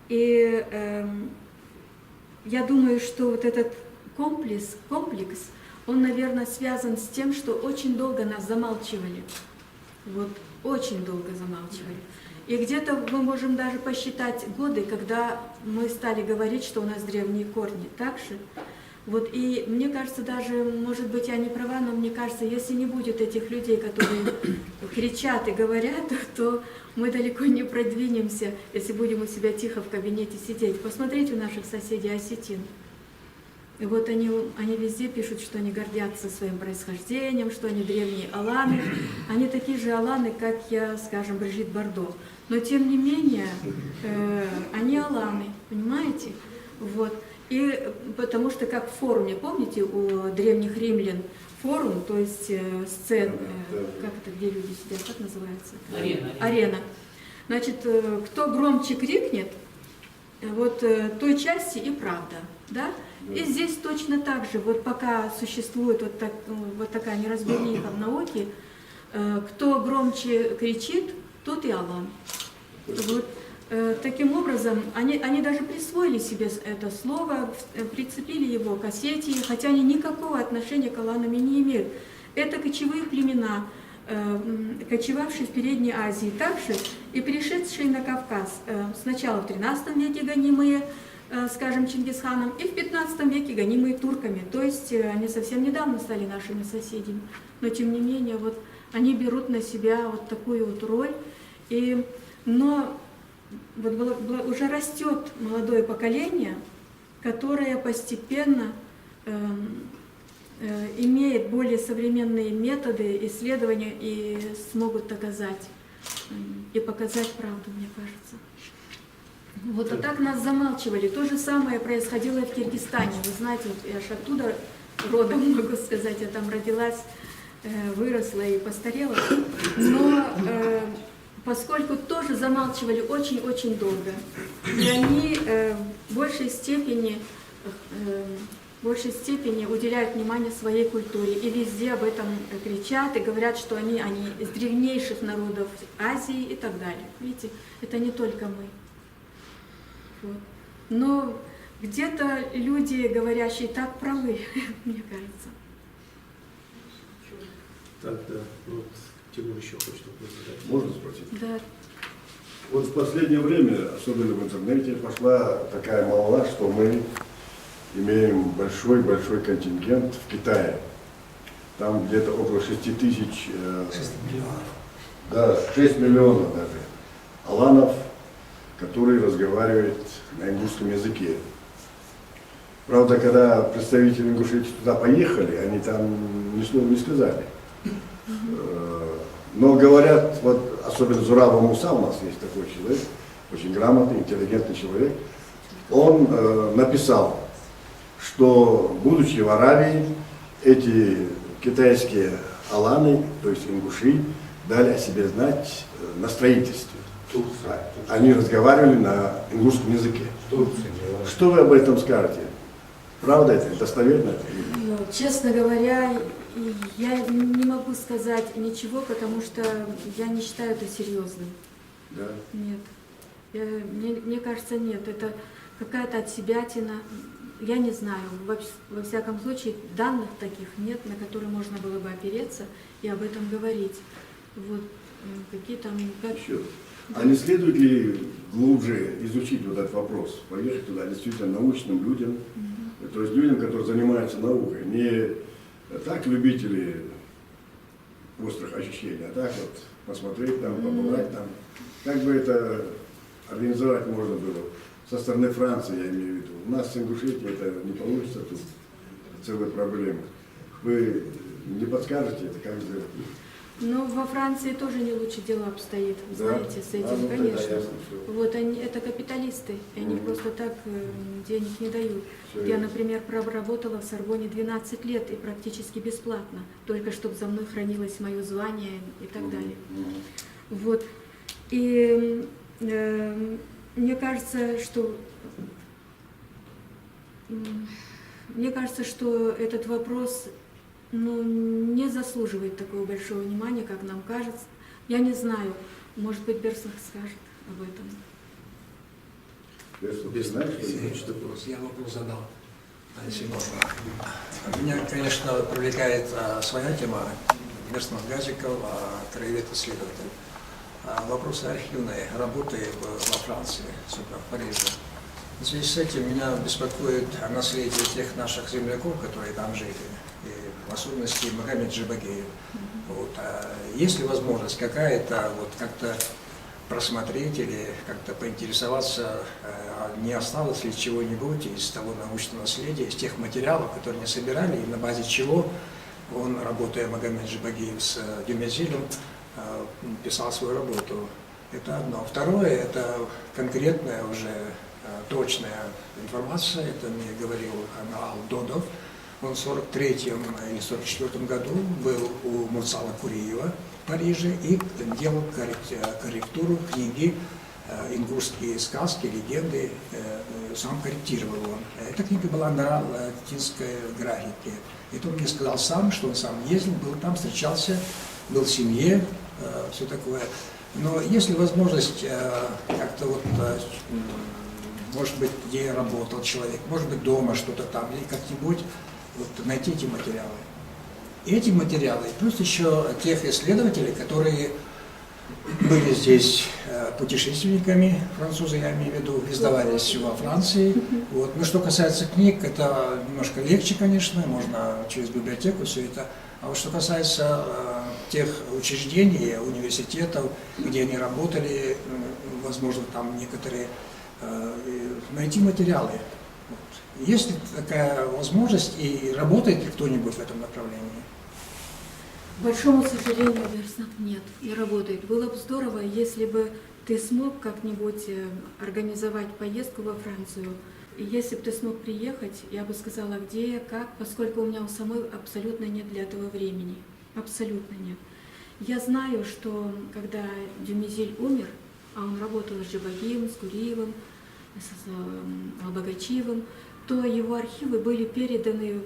И я думаю, что вот этот комплекс, он, наверное, связан с тем, что очень долго нас замалчивали. Вот, очень долго замалчивали. И где-то мы можем даже посчитать годы, когда мы стали говорить, что у нас древние корни. Так же Вот, и мне кажется, даже, может быть, я не права, но мне кажется, если не будет этих людей, которые кричат и говорят, то мы далеко не продвинемся, если будем у себя тихо в кабинете сидеть. Посмотрите у наших соседей осетин. И вот они везде пишут, что они гордятся своим происхождением, что они древние аланы. Они такие же аланы, как я, скажем, Брижит Бардо. Но тем не менее, они аланы, понимаете? Вот. И потому что как в форуме, помните, у древних римлян форум, то есть сцен, как это, где люди сидят, как называется? Арена. Значит, кто громче крикнет, вот той части и правда, да? И здесь точно так же, вот пока существует вот такая неразбериха в науке, кто громче кричит, тот и алан. Вот. Таким образом, они даже присвоили себе это слово, прицепили его к Осетии, хотя они никакого отношения к аланам не имеют. Это кочевые племена, кочевавшие в Передней Азии также и пришедшие на Кавказ. Сначала в XIII веке гонимые, скажем, Чингисханом, и в XV веке гонимые турками. То есть они совсем недавно стали нашими соседями. Но тем не менее, вот они берут на себя вот такую вот роль. Но вот уже растет молодое поколение, которое постепенно имеет более современные методы исследования и смогут доказать и показать правду, мне кажется. Вот, а так нас замалчивали. То же самое происходило и в Киргизстане. Вы знаете, вот я же оттуда родом, могу сказать, я там родилась, выросла и постарела. Но поскольку тоже замалчивали очень-очень долго, и они в большей степени уделяют внимание своей культуре и везде об этом кричат и говорят, что они из древнейших народов Азии и так далее. Видите, это не только мы. Вот. Но где-то люди, говорящие так, правы, мне кажется. Так, да. Вот Тимур еще хочет вопрос задать. Можно спросить? Да. Вот в последнее время, особенно в интернете, пошла такая молва, что мы имеем большой контингент в Китае. Там где-то около 6 тысяч, 6 миллионов. да, 6 миллионов даже, аланов, которые разговаривают на ингушском языке. Правда, когда представители Ингушетии туда поехали, они там ни слова не сказали. Но говорят, вот особенно Зураб Муса, у нас есть такой человек, очень грамотный, интеллигентный человек, он написал, что, будучи в Аравии, эти китайские аланы, то есть ингуши, дали о себе знать на строительстве. Они разговаривали на ингушском языке. Что вы об этом скажете? Правда это? Достоверно это? Ну, честно говоря, я не могу сказать ничего, потому что я не считаю это серьезным. Да? Нет. Мне кажется, нет. Это какая-то отсебятина. Я не знаю. Во всяком случае, данных таких нет, на которые можно было бы опереться и об этом говорить. Вот какие там... Еще. А не следует ли глубже изучить вот этот вопрос, поехать туда действительно научным людям, то есть людям, которые занимаются наукой, не так любители острых ощущений, а так вот посмотреть там, побывать там, как бы это организовать можно было со стороны Франции, я имею в виду. У нас с Ингушетией это не получится, тут целая проблема. Вы не подскажете, это как сделать? Ну, во Франции тоже не лучше дело обстоит, вы Да? знаете, с этим, Ну, конечно. тогда ясно, всё. Вот они, это капиталисты, и они просто так денег не дают. Всё Я, ясно. например, проработала в Сорбоне 12 лет и практически бесплатно, только чтобы за мной хранилось мое звание и так далее. Вот. И мне кажется, что этот вопрос не заслуживает такого большого внимания, как нам кажется. Я не знаю, может быть, Берсах скажет об этом. Ты знаешь, что Если ли? хочет вопрос, я вопрос задал, если можно. Меня, конечно, привлекает своя тема, Берсман Газиков, краевед-исследователь. Вопросы архивной работы во Франции, особенно в Париже. В связи с этим меня беспокоит наследие тех наших земляков, которые там жили, и в особенности Магомед Джибагиев. Вот. А есть ли возможность какая-то вот как-то просмотреть или как-то поинтересоваться, не осталось ли чего-нибудь из того научного наследия, из тех материалов, которые они собирали, и на базе чего он, работая Магомед Джибагиев с Дюмезилем, писал свою работу. Это одно. Второе, это конкретная уже точная информация, это мне говорил Амал Додов. Он в 1943 или 1944 году был у Мурсала Куриева в Париже и делал корректуру книги «Ингушские сказки, легенды», сам корректировал он. Эта книга была на латинской графике. Это он мне сказал сам, что он сам ездил, был там, встречался, был в семье, все такое. Но есть ли возможность как-то вот, может быть, где работал человек, может быть, дома что-то там, или как-нибудь вот, найти эти материалы. И эти материалы, плюс еще тех исследователей, которые были здесь путешественниками, французы, я имею в виду, издавались во Франции. Вот. Но что касается книг, это немножко легче, конечно, можно через библиотеку все это. А вот что касается тех учреждений, университетов, где они работали, возможно, там некоторые, найти материалы. Вот. Есть ли такая возможность и работает ли кто-нибудь в этом направлении? К большому сожалению, Верснов, нет, не работает. Было бы здорово, если бы ты смог как-нибудь организовать поездку во Францию. И если бы ты смог приехать, я бы сказала, где, как, поскольку у меня у самой абсолютно нет для этого времени. Абсолютно нет. Я знаю, что когда Дюмезиль умер, а он работал с Джибагиевым, с Куриевым, с Албогачиевым, то его архивы были переданы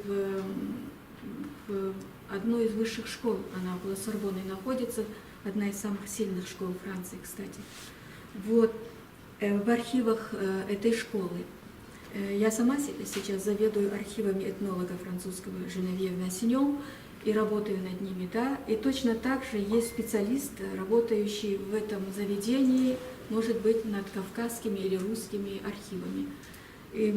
в одну из высших школ. Она около Сорбонны находится, одна из самых сильных школ Франции, кстати. Вот, в архивах этой школы. Я сама сейчас заведую архивами этнолога французского Женевьев Массиньон и работаю над ними, да. И точно так же есть специалист, работающий в этом заведении, может быть, над кавказскими или русскими архивами. И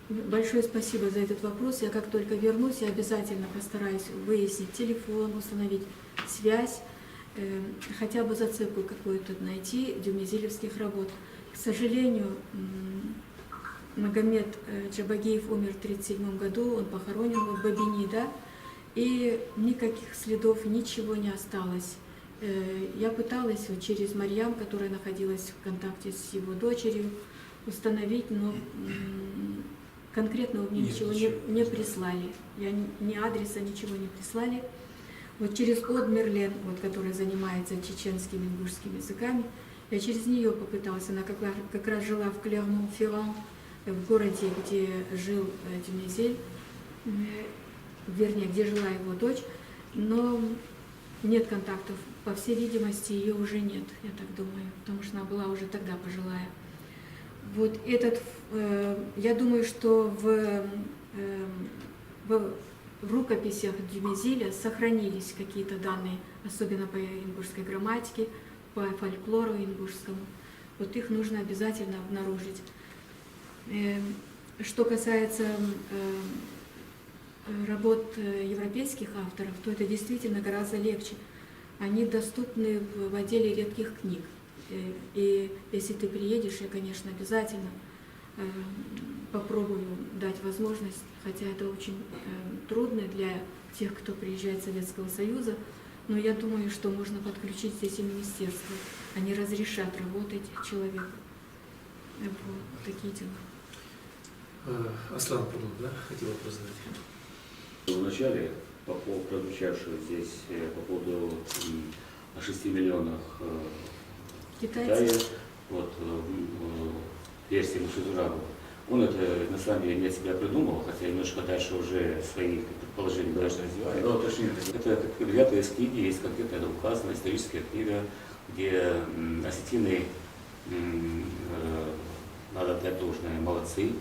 большое спасибо за этот вопрос. Я как только вернусь, я обязательно постараюсь выяснить телефон, установить связь, хотя бы зацепку какую-то найти дюмезилевских работ. К сожалению, Магомед Джибагиев умер в 1937 году, он похоронен в Бабини, да, и никаких следов, ничего не осталось. Я пыталась вот через Марьям, которая находилась в контакте с его дочерью, установить, но конкретно мне ничего не прислали. Ни адреса, ничего не прислали. Вот через Од Мерлен, вот, которая занимается чеченскими и ингушскими языками, я через нее попыталась. Она как раз жила в Клермон-Ферран, в городе, где жил Дюмезиль, вернее, где жила его дочь, но нет контактов. По всей видимости, ее уже нет, я так думаю, потому что она была уже тогда пожилая. Вот этот, я думаю, что в рукописях Дюмезиля сохранились какие-то данные, особенно по ингушской грамматике, по фольклору ингушскому. Вот их нужно обязательно обнаружить. Что касается работ европейских авторов, то это действительно гораздо легче. Они доступны в отделе редких книг. И если ты приедешь, я, конечно, обязательно попробую дать возможность, хотя это очень трудно для тех, кто приезжает из Советского Союза, но я думаю, что можно подключить здесь и министерство. Они разрешат работать человеку. Вот такие дела. Аслан Павлов, да, хотел вопрос задать. Вначале, по поводу прозвучавшего здесь, по поводу 6 миллионах Китайцев. вот, версии Мушизурабу. Он это на самом деле не от себя придумал, хотя немножко дальше уже свои предположения дальше развивает. Да, уточнение. Это как ребята из книги, есть конкретно это указано, историческая книга, где осетины, надо отдать должное, молодцы,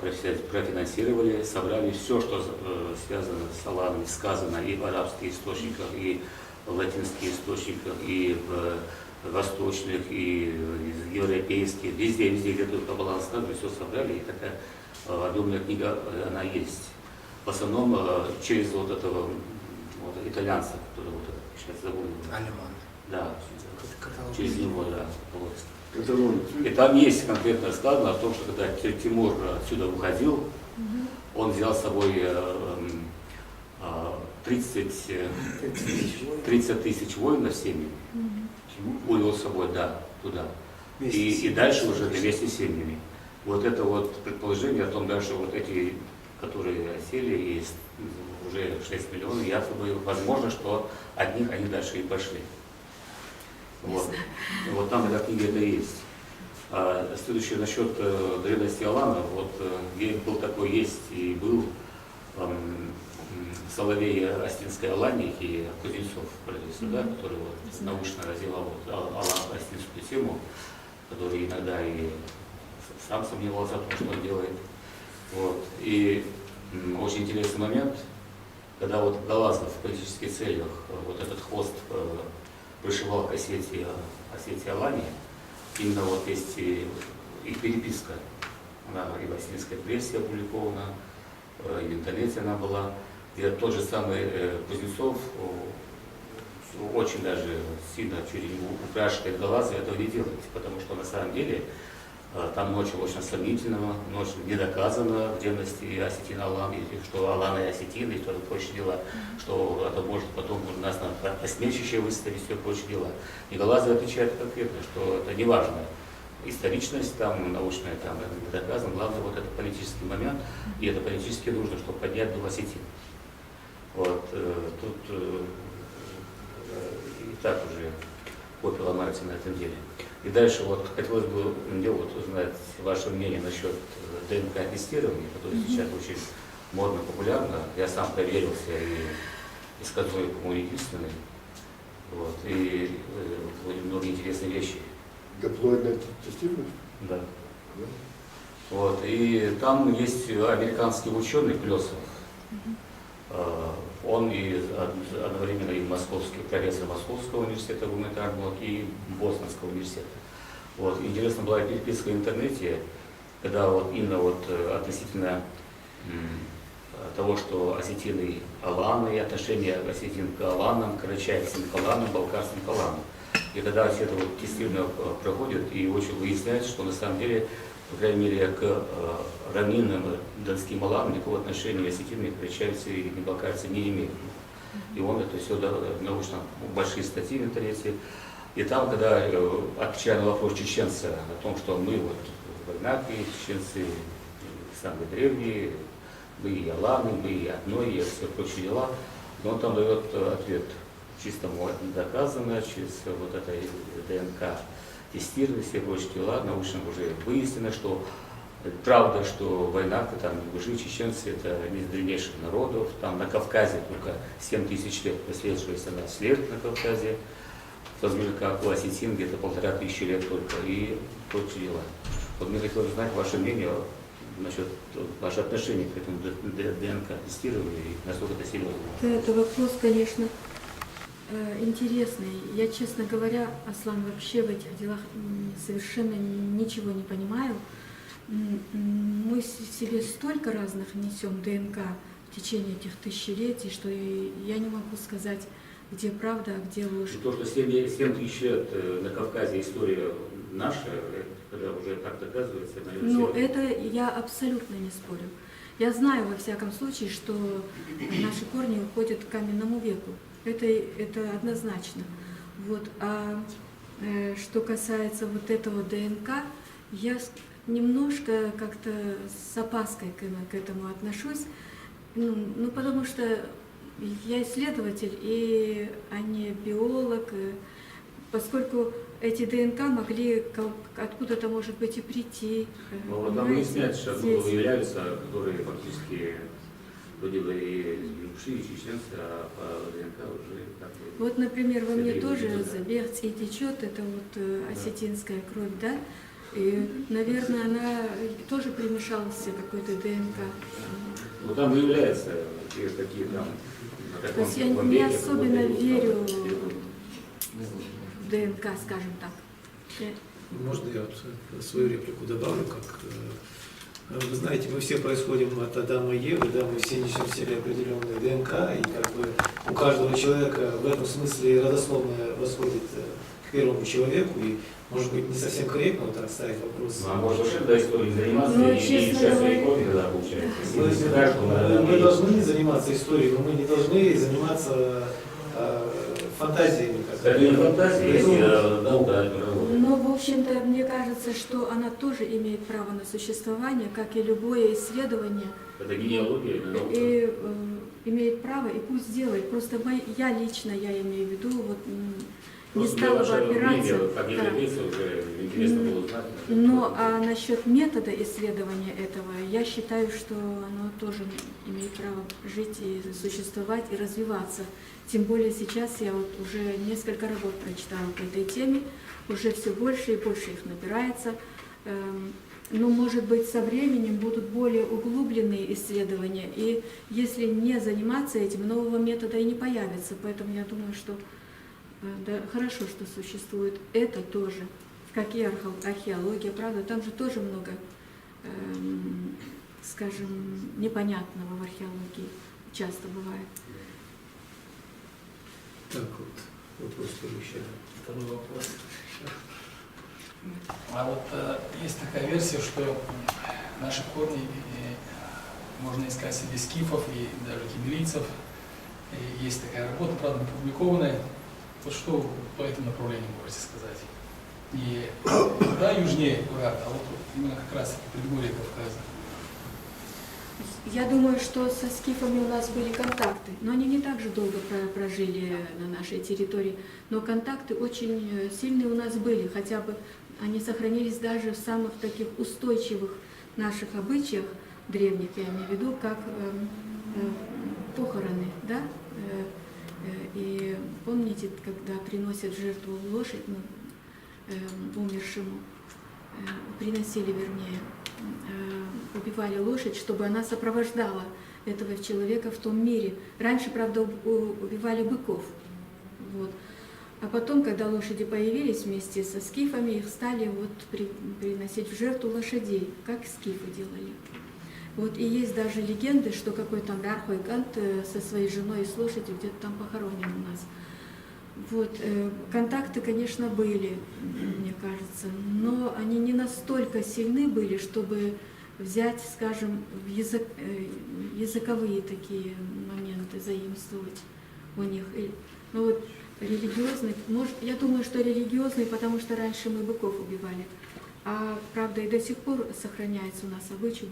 профинансировали, собрали все, что связано с Аланом, сказано и в арабских источниках, и в латинских источниках, и в восточных, и из европейских, везде, где только баланс надо, все собрали, и такая огромная книга, она есть. В основном через вот этого вот, итальянца, который вот сейчас забыл. Алиман. Да, через него, да. Вот. Каталония. И там есть конкретно сказано о том, что когда Тимур отсюда уходил, он взял с собой 30 тысяч воинов с семьями. Увел с собой, да, туда. И дальше уже вместе с семьями. Вот это вот предположение о том, дальше вот эти, которые осели, и уже 6 миллионов, якобы возможно, что от них они дальше и пошли. Вот. Вот там в этой книге это есть. Следующее насчет древности Алана, вот был такой, есть и был Соловей Остинской Алании и Кузнецов, да, который вот научно развивал вот Алан-Остинскую тему, который иногда и сам сомневался в том, что он делает. Вот. И очень интересный момент, когда вот Галазов в политических целях вот этот хвост пришивал к Осетии Алании, именно вот есть их переписка, она и в осетинской прессе опубликована, и в интернете она была, где тот же самый Кузнецов очень даже сильно чуть ли не упрашивает Галазова этого не делать, потому что на самом деле там очень сомнительного, очень не доказано в древности осетин Алан, что Алан и осетины, и что прочие дела, что это может потом нас на посмешище выставить, все прочие дела. И Галазов отвечает конкретно, что это не важно. Историчность, там, научная, там, это не доказано, главное вот это политический момент, и это политически нужно, чтобы поднять был осетин. Вот, тут и так уже копия ломается на этом деле. И дальше вот хотелось бы мне вот узнать ваше мнение насчет ДНК-тестирования, которое сейчас очень модно, популярно. Я сам проверился и сказал, по-моему, единственный. Вот, и много интересных вещей. Гаплоидное тестирование? Да. Вот, и там есть американский ученый Плесов. Он и одновременно и московский профессор Московского университета гуманитарного и Бостонского университета. Вот. Интересно была переписка в интернете, когда вот именно вот относительно того, что осетины Аланы, и отношения осетин к Аланам, карачаевским к Аланам, балкарским к Аланам. И когда все это вот тестирование проходит, и очень выясняется, что на самом деле, по крайней мере, к равнинным донским Аланам никакого отношения осетины, карачаевцы и балкарцы не имеют. И он это все научно, большие статьи в интернете. И там, когда отвечая на вопрос чеченца о том, что мы вот войнаки, чеченцы самые древние, мы и Аланы, мы и одно, и все прочие дела, но он там дает ответ чисто доказано, через вот это ДНК тестирование, все прочие дела, научно уже выяснено, что правда, что войнаки, там, ингуши, чеченцы, это один из древнейших народов, там на Кавказе только 7 тысяч лет последовавшийся след на Кавказе, в то время как у осетин где-то 1500 лет только, и прочие дела. Вот мне хотелось узнать ваше мнение насчет ваше отношение к этому ДНК-тестированию и насколько это серьезно. Это вопрос, конечно, интересный. Я, честно говоря, Аслан, вообще в этих делах совершенно ничего не понимаю. Мы себе столько разных несем ДНК в течение этих тысячелетий, что я не могу сказать, где правда, а где ложь. И то, что 7 тысяч лет на Кавказе история наша, когда уже так доказывается, наверное, Ну, это я абсолютно не спорю. Я знаю, во всяком случае, что наши корни уходят к каменному веку. Это однозначно. Вот. А что касается вот этого ДНК, я немножко как-то с опаской к этому отношусь, ну потому что я исследователь, а не биолог, поскольку эти ДНК могли откуда-то, может быть, и прийти. Ну, вот там выясняется, что выявляются, которые фактически вроде бы и ингуши, и чеченцы, а по ДНК уже как-то... Вот, например, во мне тоже заберц и течет, это вот осетинская кровь, да? И, наверное, она тоже примешалась в какой-то ДНК. Ну, там выявляются какие там... То есть я не особенно верю ДНК, скажем так. Можно я вот свою реплику добавлю, как вы знаете, мы все происходим от Адама и Евы, да, мы все несем в себе определенную ДНК, и как бы у каждого человека в этом смысле родословная восходит к первому человеку, и может быть не совсем корректно вот так ставить вопрос. Ну, а может вообще до истории заниматься Ну, и честно часть говоря, своей крови тогда получается? Если так, что надо Мы должны заниматься историей, но мы не должны заниматься фантазиями. это не фантазия, если наука мировая. Но, в общем-то, мне кажется, что она тоже имеет право на существование, как и любое исследование. Это генеалогия, это наука. И имеет право, и пусть делает. Просто я лично, я имею в виду, вот не Просто стала бы ваше опираться. мнение, как европейца, уже интересно было узнать. Но а насчет метода исследования этого, я считаю, что оно тоже имеет право жить и существовать и развиваться. Тем более сейчас я вот уже несколько работ прочитала по этой теме, уже все больше и больше их набирается. Но, может быть, со временем будут более углубленные исследования, и если не заниматься этим, нового метода и не появится. Поэтому я думаю, что да, хорошо, что существует это тоже, как и археология, правда, там же тоже много, скажем, непонятного в археологии часто бывает. Так вот, вопрос следующий. Второй вопрос. А вот есть такая версия, что наши корни можно искать среди скифов и даже киммерийцев. И есть такая работа, правда, не опубликованная. Вот что вы по этому направлению можете сказать? Не да, южнее Урарта, а вот именно как раз предгорье Кавказа. Я думаю, что со скифами у нас были контакты, но они не так же долго прожили на нашей территории. Но контакты очень сильные у нас были, хотя бы они сохранились даже в самых таких устойчивых наших обычаях древних, я имею в виду, как похороны, да? И помните, когда приносят в жертву лошадь, умершему, приносили, вернее, убивали лошадь, чтобы она сопровождала этого человека в том мире. Раньше, правда, убивали быков. Вот. А потом, когда лошади появились вместе со скифами, их стали вот приносить в жертву лошадей, как скифы делали. Вот, и есть даже легенды, что какой-то Архойгант со своей женой и с лошадью где-то там похоронен у нас. Вот, контакты, конечно, были, мне кажется, но они не настолько сильны были, чтобы взять, скажем, языковые такие моменты, заимствовать у них. Ну вот религиозный, может, я думаю, что религиозный, потому что раньше мы быков убивали. А правда и до сих пор сохраняется у нас обычай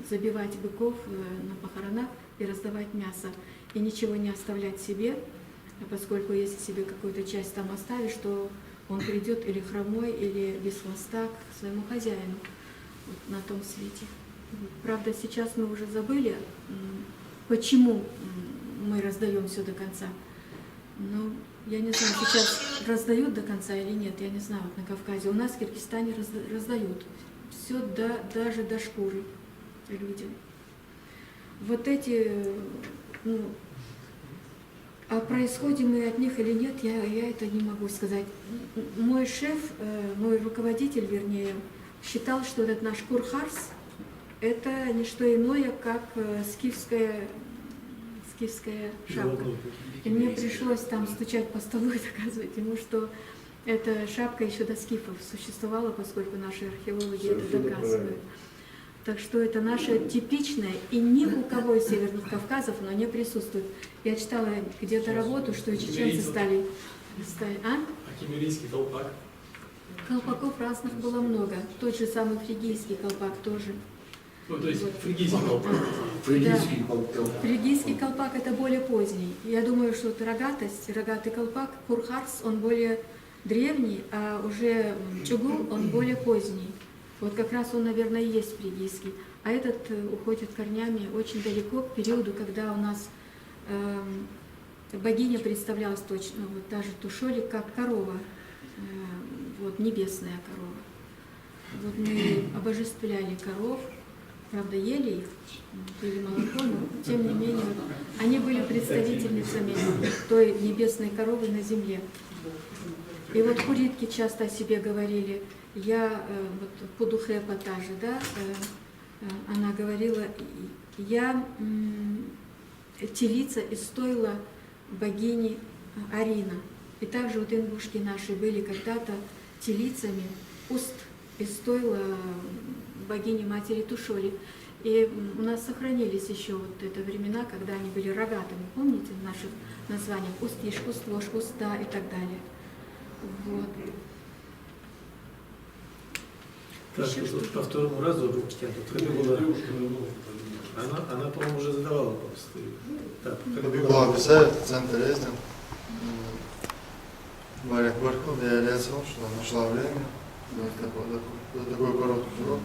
забивать быков на похоронах и раздавать мясо, и ничего не оставлять себе, поскольку если себе какую-то часть там оставишь, то он придет или хромой, или без хвоста к своему хозяину вот, на том свете. Правда, сейчас мы уже забыли, почему мы раздаем все до конца. Но я не знаю, сейчас раздают до конца или нет, я не знаю, вот на Кавказе. У нас в Киргизстане раздают все даже до шкуры людям. Вот эти, а происходим мы от них или нет, я это не могу сказать. Мой шеф, мой руководитель, вернее, считал, что этот наш Курхарс – это не что иное, как скифская шапка. И мне пришлось там стучать по столу и доказывать ему, что эта шапка еще до скифов существовала, поскольку наши археологи это доказывают. Так что это наше типичное, и ни у кого из Северных Кавказов оно не присутствует. Я читала где-то работу, что и чеченцы стали. А киммерийский колпак? Колпаков разных было много. Тот же самый фригийский колпак тоже. Ну, то есть фригийский колпак. Фригийский колпак. Фригийский колпак это более поздний. Я думаю, что вот рогатый колпак, Курхарс, он более древний, а уже чугун, он более поздний. Вот как раз он, наверное, и есть фригийский. А этот уходит корнями очень далеко, к периоду, когда у нас богиня представлялась точно, вот даже Тушоли, как корова, вот небесная корова. Вот мы обожествляли коров, правда, ели их, пили молоко, но тем не менее они были представительницами той небесной коровы на земле. И вот куритки часто о себе говорили. Я вот по духе эпатажа, да, она говорила, я телица из стойла богини Арина. И также вот ингушки наши были когда-то телицами уст из стойла богини матери Тушоли. И у нас сохранились еще вот это времена, когда они были рогатыми, помните, в наших названиях Уст-Иш, Уст-Ложь, Уста и так далее. Вот. Так, Еще вот что-то? по второму разу руки тянут. Это было... Она, по-моему, уже задавала вопрос. Так, Была обещает, центр ездил. Мария Горького, я летел, что нашла время за такой короткий срок.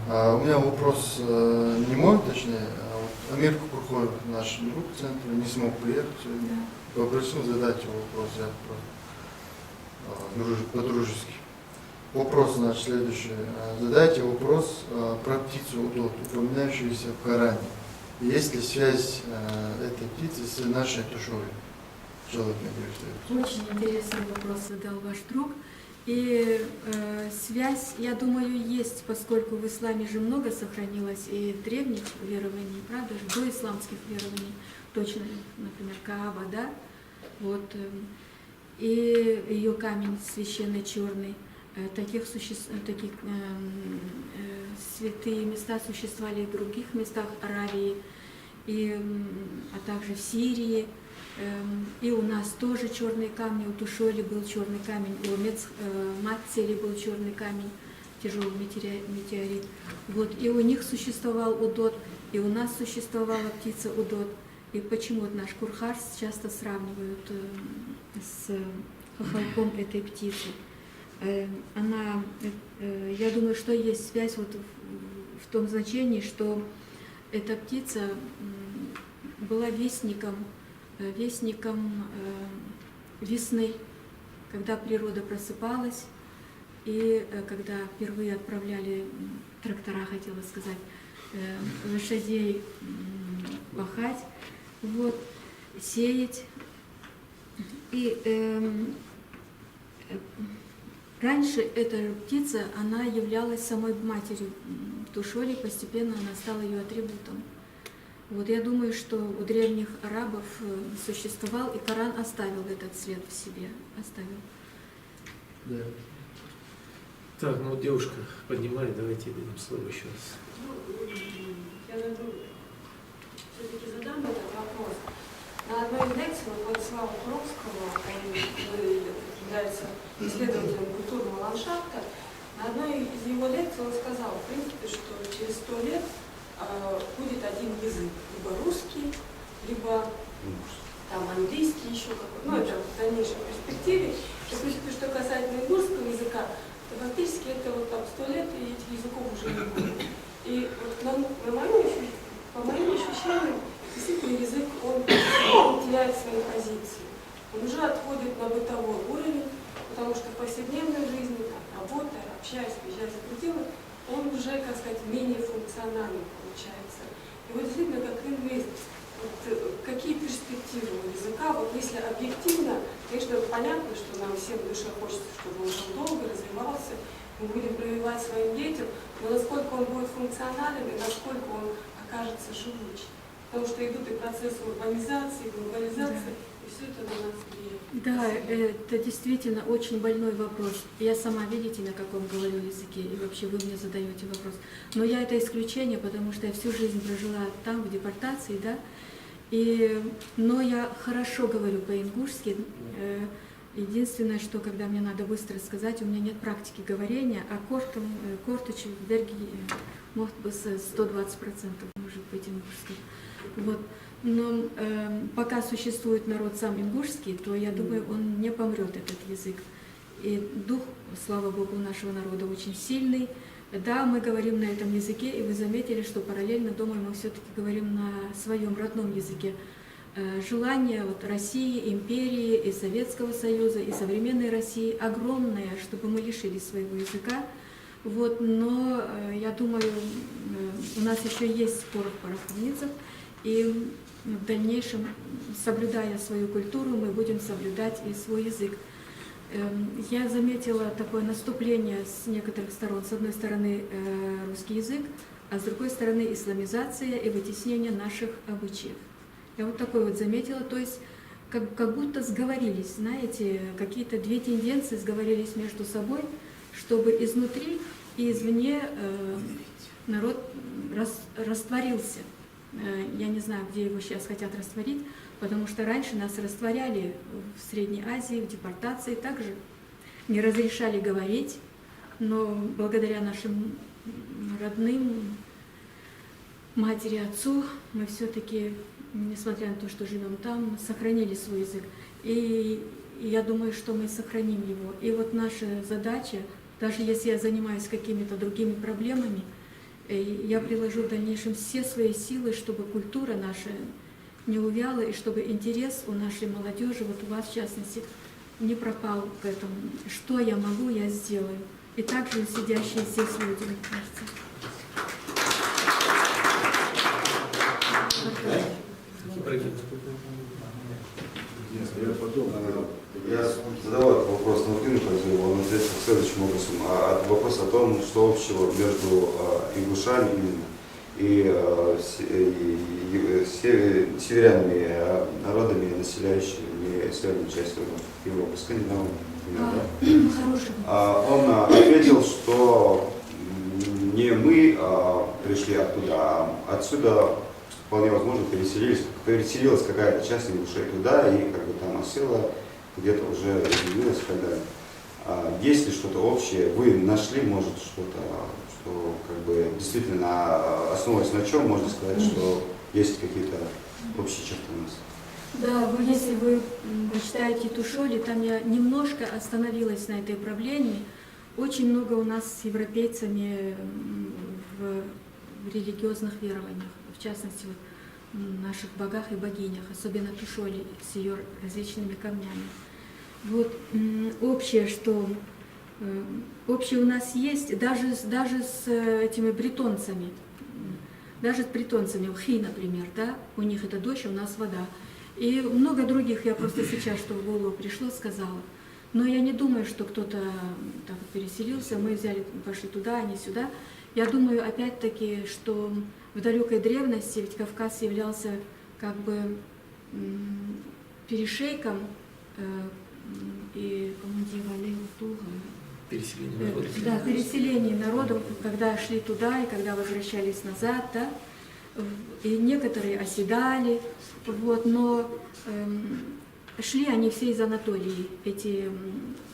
У меня вопрос не мой, точнее, а вот Амир Курхоев, наш друг центра, не смог приехать сегодня. Да. Попросил задать ему вопрос, я просто по-дружески. Вопрос, значит, следующий. Задайте вопрос про птицу удот, упоминающуюся в Коране. Есть ли связь этой птицы с нашей тушой? Человек Очень интересный вопрос задал ваш друг. И связь, я думаю, есть, поскольку в исламе же много сохранилось и древних верований, правда же, доисламских верований, точно, например, Кааба, да, вот, и ее камень священный черный. Таких святые места существовали и в других местах Аравии, а также в Сирии. И у нас тоже черные камни, у Тушоли был черный камень, у Мацели был черный камень, тяжелый метеорит. Вот, и у них существовал удот, и у нас существовала птица удот. И почему вот наш Курхарс часто сравнивают с хохолком этой птицы. Она, я думаю, что есть связь вот в том значении, что эта птица была вестником весны, когда природа просыпалась, и когда впервые отправляли трактора, хотела сказать, лошадей пахать, вот, сеять. И раньше эта птица, она являлась самой матерью Тушоли, постепенно она стала ее атрибутом. Вот я думаю, что у древних арабов существовал, и Коран оставил этот след в себе, оставил. Да. Так, ну девушка поднимает, давайте дадим слово еще раз. Я все-таки задам этот вопрос. На одной из лекций Владислава Туровского, он является исследователем культурного ландшафта, на одной из его лекций он сказал, в принципе, что через 100 лет будет один язык, либо русский, либо там английский еще какой-то, ну это в дальнейшей перспективе. И, в принципе, что касается ингушского языка, то фактически это вот там 100 лет, и этих языков уже не будет. И вот по моим ощущениям, действительно язык, он теряет свои позиции. Он уже отходит на бытовой уровень, потому что в повседневной жизни, там, работая, общаясь, приезжая за пределы, он уже, как сказать, менее функциональный получается. И вот действительно, как лингвист, вот, какие перспективы у языка? Вот если объективно, конечно, понятно, что нам всем в душе хочется, чтобы он жил долго, развивался, мы будем прививать своим детям, но насколько он будет функционален и насколько он окажется живучим. Потому что идут и процессы урбанизации, глобализации, и все это на нас влияет. Да, это действительно очень больной вопрос. Я сама, видите, на каком говорю языке, и вообще вы мне задаете вопрос. Но я это исключение, потому что я всю жизнь прожила там, в депортации, да, но я хорошо говорю по-ингушски. Единственное, что когда мне надо быстро сказать, у меня нет практики говорения, а корточек в Берге может быть 120% может быть ингушский. Вот. Но пока существует народ сам ингушский, то я думаю, он не помрет, этот язык. И дух, слава Богу, нашего народа очень сильный. Да, мы говорим на этом языке, и вы заметили, что параллельно дома мы все-таки говорим на своем родном языке. Желание вот России, империи, и Советского Союза, и современной России огромное, чтобы мы лишились своего языка. Вот, но я думаю, у нас еще есть спор в Пороховницах, и в дальнейшем, соблюдая свою культуру, мы будем соблюдать и свой язык. Я заметила такое наступление с некоторых сторон. С одной стороны русский язык, а с другой стороны исламизация и вытеснение наших обычаев. Я вот такое вот заметила, то есть как будто сговорились, знаете, какие-то две тенденции сговорились между собой, чтобы изнутри и извне народ растворился. Я не знаю, где его сейчас хотят растворить, потому что раньше нас растворяли в Средней Азии, в депортации, также не разрешали говорить, но благодаря нашим родным, матери, отцу, мы все-таки, несмотря на то, что живем там, сохранили свой язык. И я думаю, что мы сохраним его. И вот наша задача, даже если я занимаюсь какими-то другими проблемами, я приложу в дальнейшем все свои силы, чтобы культура наша не увяла, и чтобы интерес у нашей молодежи, вот у вас в частности, не пропал к этому. Что я могу, я сделаю. И также сидящие здесь люди, мне кажется. Я задавал этот вопрос на Лукину, он ответил следующим образом. Вопрос о том, что общего между ингушами и северянами, народами, населяющими северную часть Европы, Скандинавии. Он ответил, что не мы пришли оттуда, а отсюда вполне возможно переселилась какая-то часть ингушей туда и как бы там осела, где-то уже изменилась и так далее. Есть ли что-то общее? Вы нашли, может, что-то, что как бы действительно основываясь на чем можно сказать, что есть какие-то общие черты у нас? Да, если вы почитаете Тушоли, там я немножко остановилась на этой проблеме. Очень много у нас с европейцами в религиозных верованиях, в частности, в наших богах и богинях, особенно Тушоли с ее различными камнями. Вот общее, что общее у нас есть, даже с этими бретонцами, Лхи, например, да, у них это дождь, а у нас вода. И много других, я просто сейчас, что в голову пришло, сказала. Но я не думаю, что кто-то так переселился, мы пошли туда, а не сюда. Я думаю, опять-таки, что в далекой древности ведь Кавказ являлся как бы перешейком и переселение народов, когда шли туда и когда возвращались назад, да, и некоторые оседали, вот, но шли они все из Анатолии, эти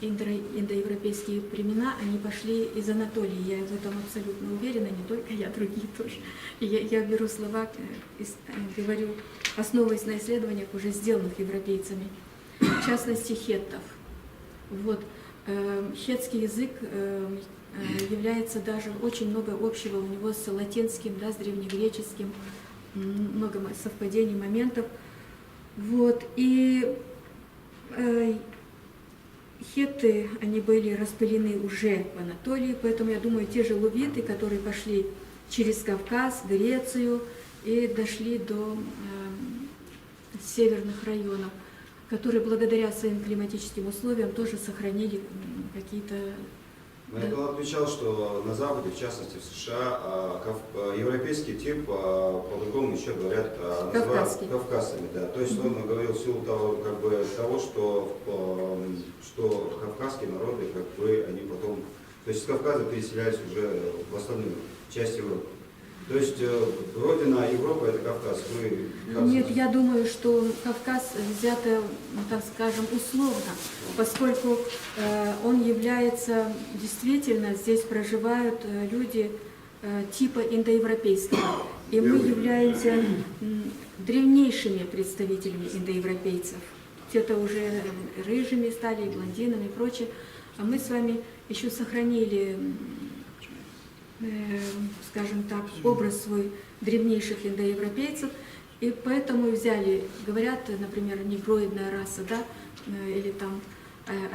индоевропейские племена, они пошли из Анатолии, я в этом абсолютно уверена, не только я, другие тоже. И я беру слова, говорю, основываясь на исследованиях, уже сделанных европейцами, в частности хеттов. Вот. Хетский язык является даже очень много общего у него с латинским, да, с древнегреческим, много совпадений, моментов. Вот. И хетты, они были распылены уже в Анатолии, поэтому я думаю, те же лувиты, которые пошли через Кавказ, Грецию и дошли до северных районов, которые благодаря своим климатическим условиям тоже сохранили какие-то... Я отмечал, что на Западе, в частности в США, европейский тип по-другому еще говорят, называют кавказцами. Да. То есть он говорил в силу того, что кавказские народы, как бы, они потом, то есть с Кавказа переселялись уже в остальную часть Европы. То есть родина Европы это Кавказ. Нет, я думаю, что Кавказ взято, так скажем, условно, поскольку он является, действительно, здесь проживают люди типа индоевропейского. И мы являемся древнейшими представителями индоевропейцев. Те-то уже рыжими стали, и блондинами и прочее. А мы с вами еще сохранили, скажем так, образ свой древнейших индоевропейцев, и поэтому взяли, говорят, например, негроидная раса, да, или там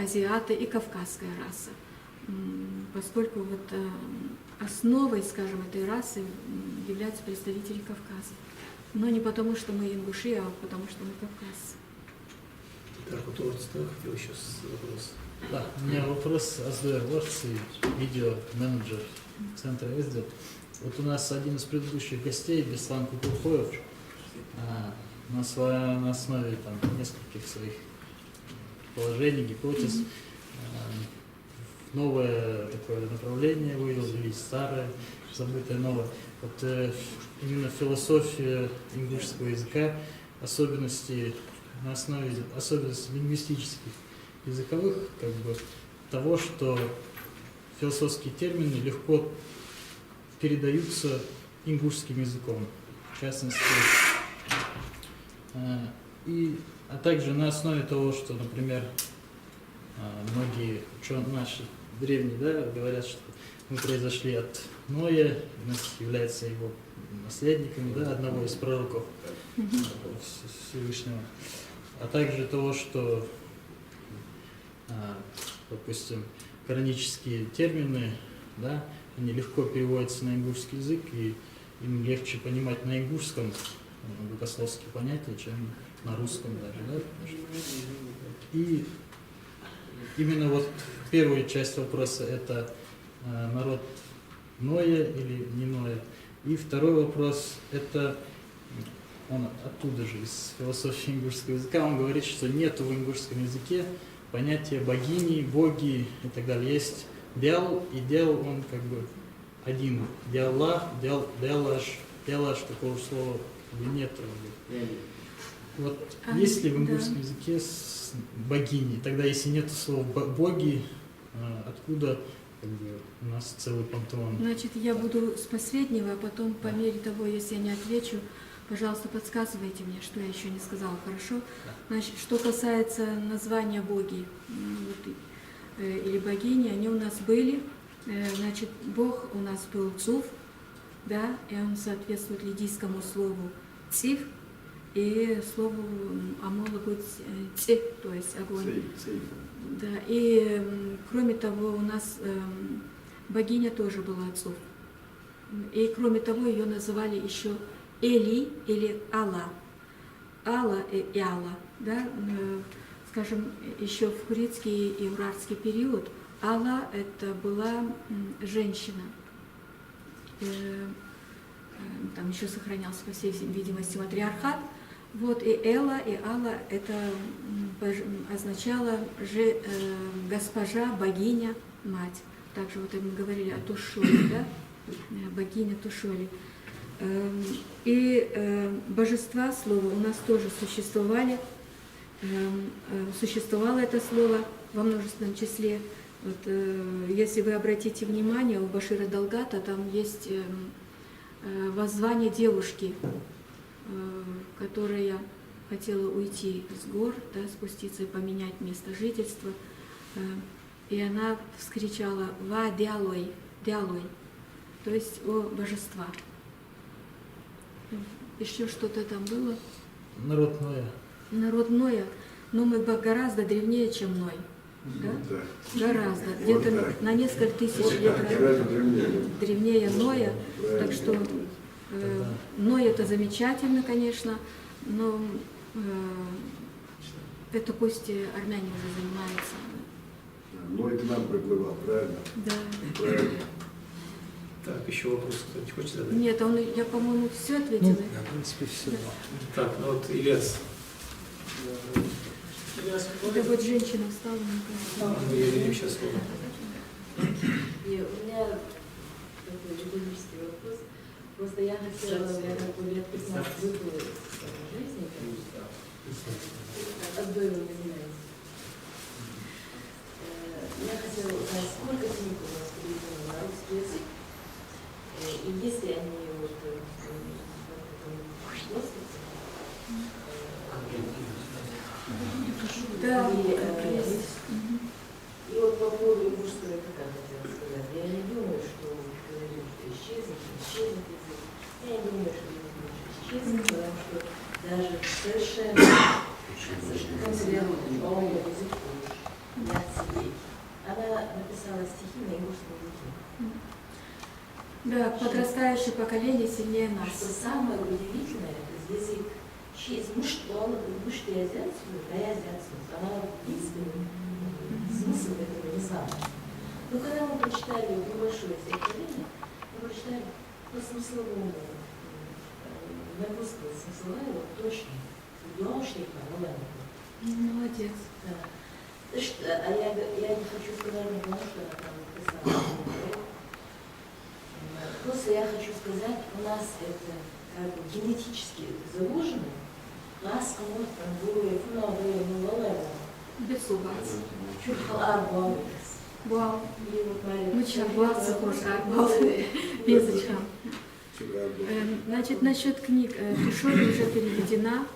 азиаты и кавказская раса, поскольку вот основой, скажем, этой расы являются представители Кавказа. Но не потому, что мы ингуши, а потому, что мы кавказцы. Так, вот хотел еще вопрос. Да, у меня вопрос Аздоя Лорци, видео-менеджер центра СД. Вот у нас один из предыдущих гостей, Беслан Кукурхоев, на основе там, нескольких своих положений, гипотез, новое такое направление вывел, или старое, забытое новое. Вот именно философия ингушского языка, особенности на основе особенностей лингвистических, языковых, как бы того, что философские термины легко передаются ингушским языком, в частности, а также на основе того, что, например, многие ученые наши древние, да, говорят, что мы произошли от Ноя, нас является его наследниками, да, одного из пророков Всевышнего, а также того, что, допустим, коранические термины, да, они легко переводятся на ингушский язык, и им легче понимать на ингушском богословские понятия, чем на русском даже, да? И именно вот первая часть вопроса – это народ Ноя или не Ноя. И второй вопрос – это он оттуда же, из философии ингушского языка, он говорит, что нет в ингушском языке понятия богини, боги и так далее. Есть диал, и диал он как бы один. Диаллах, диалаш такого слова нет. Вот есть ли в ингушском языке богини? Тогда если нет слова боги, откуда как бы, у нас целый пантеон? Значит, я буду с последнего, а потом по мере того, если я не отвечу, пожалуйста, подсказывайте мне, что я еще не сказала, хорошо? Значит, что касается названия боги или богини, они у нас были. Значит, Бог у нас был Цув, да, и он соответствует лидийскому слову Цив, и слову Амола будет Ци, то есть огонь. Да, и кроме того, у нас богиня тоже была Цув. И кроме того, ее называли еще Эли или Алла. Алла и Алла, да, скажем, еще в хуритский и урартский период Алла это была женщина. Там еще сохранялся, по всей видимости, матриархат. Вот и Эла, и Алла это означало госпожа, богиня, мать. Также вот мы говорили о Тушоле, да, богиня Тушоли. И божества слова у нас тоже существовали. Существовало это слово во множественном числе. Вот, если вы обратите внимание, у Башира Далгата там есть воззвание девушки, которая хотела уйти с гор, да, спуститься и поменять место жительства. И она вскричала «Ва диалой, диалой», то есть о божества. Еще что-то там было? Народ Ноя. Народ Ноя, но мы гораздо древнее, чем Ной. Да? Гораздо. Где-то на несколько тысяч лет древнее Ноя. Так что Ной это замечательно, конечно, но это пусть армяне уже занимаются. Ной к нам приплывал, правильно? Да. Правильно. Так, еще вопрос кто-нибудь хочет задать? Нет, я, по-моему, все ответила. Ну, в принципе, все. Да. Так, ну вот Ильяс. Это вот женщина встала, мне кажется. Мы ей дадим сейчас слово. И у меня такой риторический вопрос. Просто я хотела, наверное, по лет 15 выплыть из своей жизни, от Дойла не знаете. Я хотела узнать, сколько книг у нас переведено на русский язык, и если они вот в этом Да, и вот по поводу ингушского языка хотела сказать. Я не думаю, что исчезнет язык. Я не думаю, что исчезнет, потому что даже совершенно консервативный, по-моему, язык Яцеей. Она написала стихи на ингушском языке. Да, подрастающее поколение сильнее нас. Что самое удивительное, это язык честь, он мышты азиатскую, она в принципе смысл этого не знали. Но когда мы прочитали небольшое стихотворение, мы прочитали по смысловому, нагрузка смысловая, вот точно, дуалшника, Молодец. да. А я не хочу сказать не потому, что она там написала. Просто я хочу сказать, у нас это как бы генетически заложено, нас кому-то там было, ну, лалево. Без убавки. Чуть арбалес. Вау. И вот Мария. Ну, чабал, сахож, арбал, безочка. Значит, насчет книг. Пешоли уже переведена.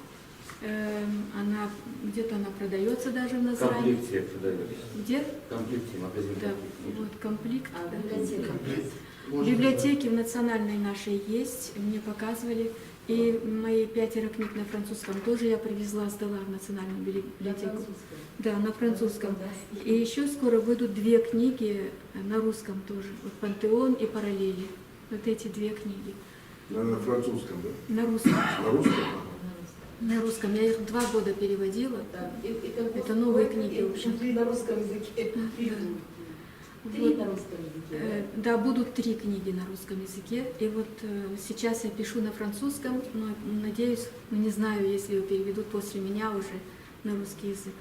Она где-то она продается даже в В Назране. комплекте продается. Где? В комплекте, магазин Да, комплект. вот комплект. А, да. библиотека. В библиотеке в национальной нашей есть, мне показывали. И мои 5 книг на французском тоже я привезла, сдала в национальную библиотеку. Да, на французском. И еще скоро выйдут 2 книги на русском тоже. Вот «Пантеон» и «Параллели». Вот эти 2 книги. На французском, да? На русском. На русском? На русском. Я их 2 года переводила. Да, Это новые книги, в общем. На русском языке. Три на русском языке. Да, будут 3 книги на русском языке. И вот сейчас я пишу на французском, но надеюсь, не знаю, если его переведут после меня уже на русский язык.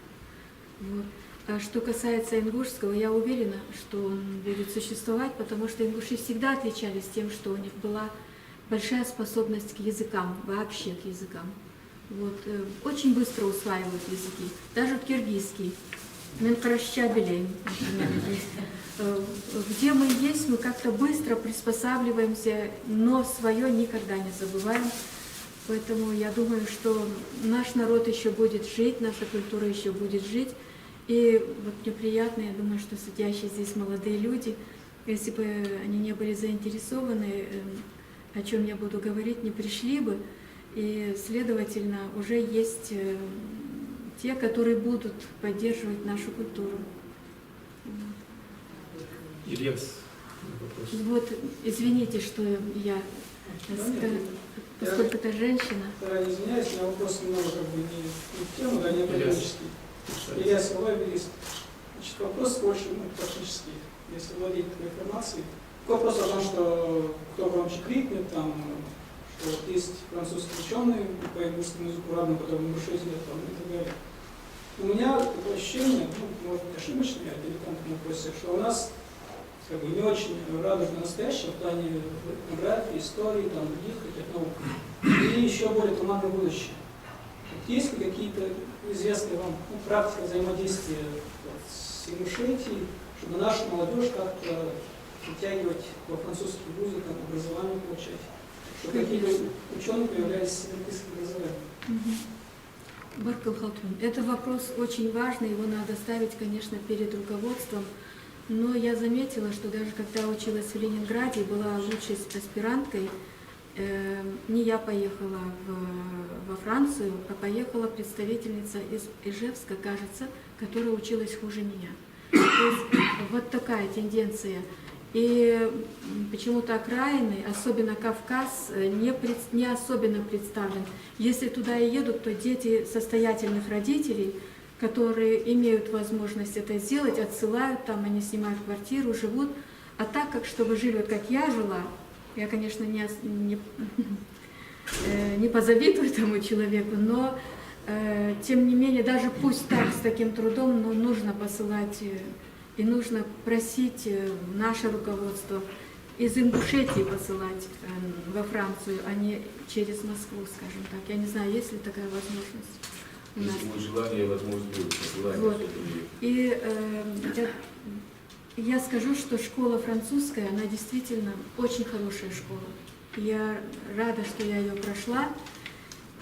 Вот. А что касается ингушского, я уверена, что он будет существовать, потому что ингуши всегда отличались тем, что у них была большая способность к языкам, вообще к языкам. Вот. Очень быстро усваивают языки, даже киргизский. Менкаращабелей, например, есть. Где мы есть, мы как-то быстро приспосабливаемся, но свое никогда не забываем. Поэтому я думаю, что наш народ еще будет жить, наша культура еще будет жить. И вот мне приятно, я думаю, что сидящие здесь молодые люди, если бы они не были заинтересованы, о чем я буду говорить, не пришли бы. И, следовательно, уже есть те, которые будут поддерживать нашу культуру. Ильяс, вопрос. Вот, извините, что я, поскольку это женщина. Заранее извиняюсь, у меня вопрос немного как бы не в тему, да, не академический. Илья Соловей-Берист. Значит, вопрос больше практический, если владеть такой информацией. Вопрос о том, что кто громче крикнет, там, что вот есть французские ученые по ингушскому языку равно, которые ингушизируют там, и так далее. У меня такое ощущение, ну, может быть ошибочно, я дилетантом относится, что у нас как бы не очень радужно настоящее в плане этнографии, истории, там, других каких наук, и еще более туманное будущее. Вот есть ли какие-то известные вам практики взаимодействия вот, с Ингушетией, чтобы нашу молодежь как-то притягивать во французские вузы, там, образование получать, чтобы какие-то ученые появлялись с европейским образованием? Баркал Халтун. Это вопрос очень важный, его надо ставить, конечно, перед руководством. Но я заметила, что даже когда училась в Ленинграде, была лучшей аспиранткой, не я поехала во Францию, а поехала представительница из Ижевска, кажется, которая училась хуже меня. То есть вот такая тенденция. И почему-то окраины, особенно Кавказ, не особенно представлен. Если туда и едут, то дети состоятельных родителей, которые имеют возможность это сделать, отсылают там, они снимают квартиру, живут. А так, как чтобы жили, вот как я жила, я, конечно, не позавидую тому человеку, но тем не менее, даже пусть так, с таким трудом, но нужно посылать и нужно просить наше руководство из Ингушетии посылать во Францию, а не через Москву, скажем так. Я не знаю, есть ли такая возможность у нас. Если будет желание, возможность будет посылать. Вот. И я скажу, что школа французская, она действительно очень хорошая школа. Я рада, что я ее прошла.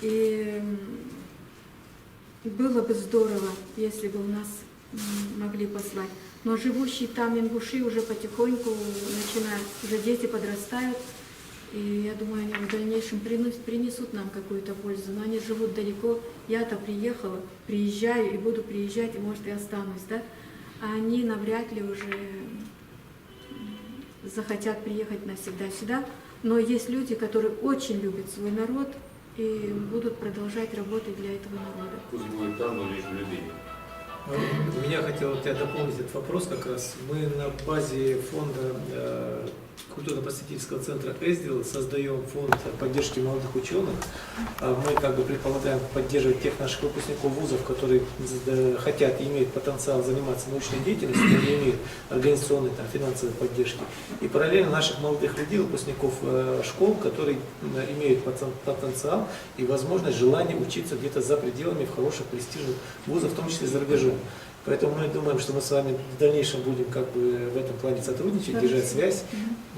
И было бы здорово, если бы у нас могли послать. Но живущие там ингуши уже потихоньку начинают, уже дети подрастают, и я думаю, они в дальнейшем принесут нам какую-то пользу. Но они живут далеко, я-то приехала, приезжаю и буду приезжать, и может и останусь, да? А они навряд ли уже захотят приехать навсегда сюда. Но есть люди, которые очень любят свой народ и будут продолжать работать для этого народа. Пусть будет там, но лишь в любви. Меня хотел тебя дополнить этот вопрос как раз. Мы на базе фонда культурно-просветительского центра «Эздил» создаем фонд поддержки молодых ученых. Мы как бы предполагаем поддерживать тех наших выпускников вузов, которые хотят и имеют потенциал заниматься научной деятельностью, но не имеют организационной, финансовой поддержки. И параллельно наших молодых людей, выпускников школ, которые имеют потенциал и возможность, желание учиться где-то за пределами в хороших престижных вузах, в том числе за рубежом. Поэтому мы думаем, что мы с вами в дальнейшем будем как бы в этом плане сотрудничать, держать связь.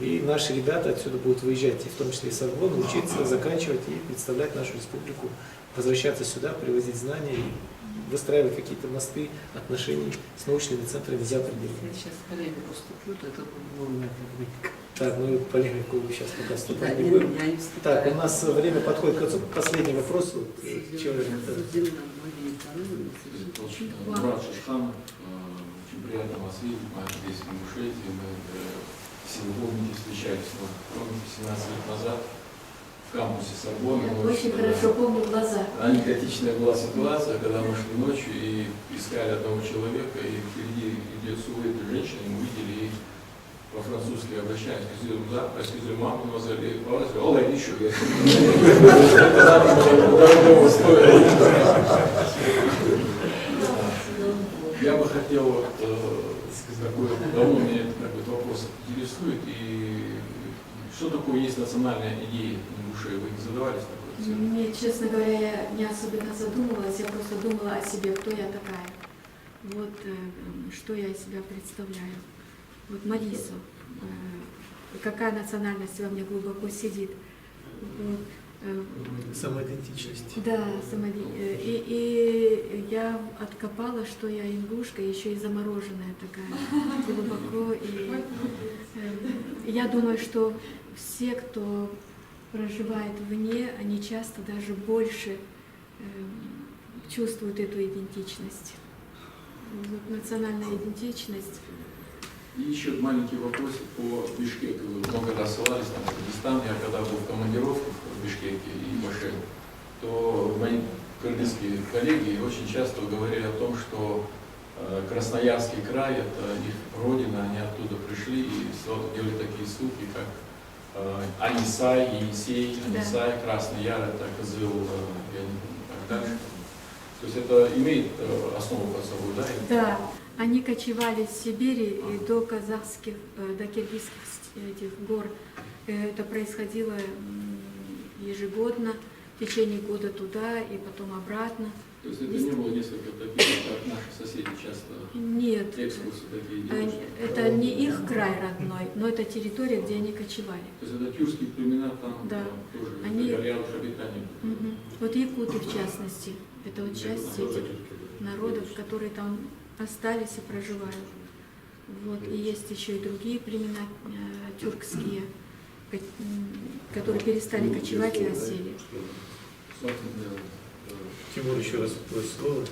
И наши ребята отсюда будут выезжать, и в том числе из Сорбонны, учиться, заканчивать и представлять нашу республику, возвращаться сюда, привозить знания и выстраивать какие-то мосты отношений с научными центрами за пределами. Сейчас коллеги поступают, это было Так, мы полемику сейчас пока вступать не будем. Так, у нас время подходит к концу. Последний вопрос. Человек. Мурат Шишханов, очень приятно вас видеть, мы здесь в Ингушетии, мы все вы помните, встречались, помните, 17 лет назад в кампусе Сорбонны. Я очень хорошо помню глаза. Аникотичная была ситуация, когда мы шли ночью и искали одного человека, и впереди идет силуэт женщины, мы видели, и по-французски обращаясь, excusez-moi, mademoiselle, Ола, еще я. Я бы хотел такой, давно меня этот вопрос интересует, и что такое есть национальная идея Ингушетии? Вы не задавались такой целью? Мне, честно говоря, я не особенно задумывалась, я просто думала о себе, кто я такая, вот что я из себя представляю. Вот Марису, какая национальность во мне глубоко сидит. Вот. Самоидентичность. Да, и я откопала, что я ингушка, еще и замороженная такая, глубоко. И я думаю, что все, кто проживает вне, они часто даже больше чувствуют эту идентичность. Вот национальная идентичность. И еще маленький вопрос по Бишкеку. Вы много раз ссылались на Кыргызстан. Я когда был в командировке в Бишкеке и Башкирии, то мои кыргызские коллеги очень часто говорили о том, что Красноярский край – это их родина, они оттуда пришли и делали такие ссылки, как Анисай, Енисей, Анисай, Красный Яр, это Кызыл, я не помню, так дальше. То есть это имеет основу под собой, да? Да. Они кочевали с Сибири и до казахских, до киргизских этих гор. Это происходило ежегодно, в течение года туда и потом обратно. То есть это не было несколько таких, как наши соседи часто Нет, экскурсы такие делают? это не их край родной, но это территория, где они кочевали. То есть это тюркские племена там, да. тоже Они... реалиях обитания? Угу. Вот якуты в частности, это вот часть этих народов, которые там остались и проживают. Вот. И есть еще и другие племена тюркские, которые перестали кочевать и осели. Тимур, еще раз просит слово.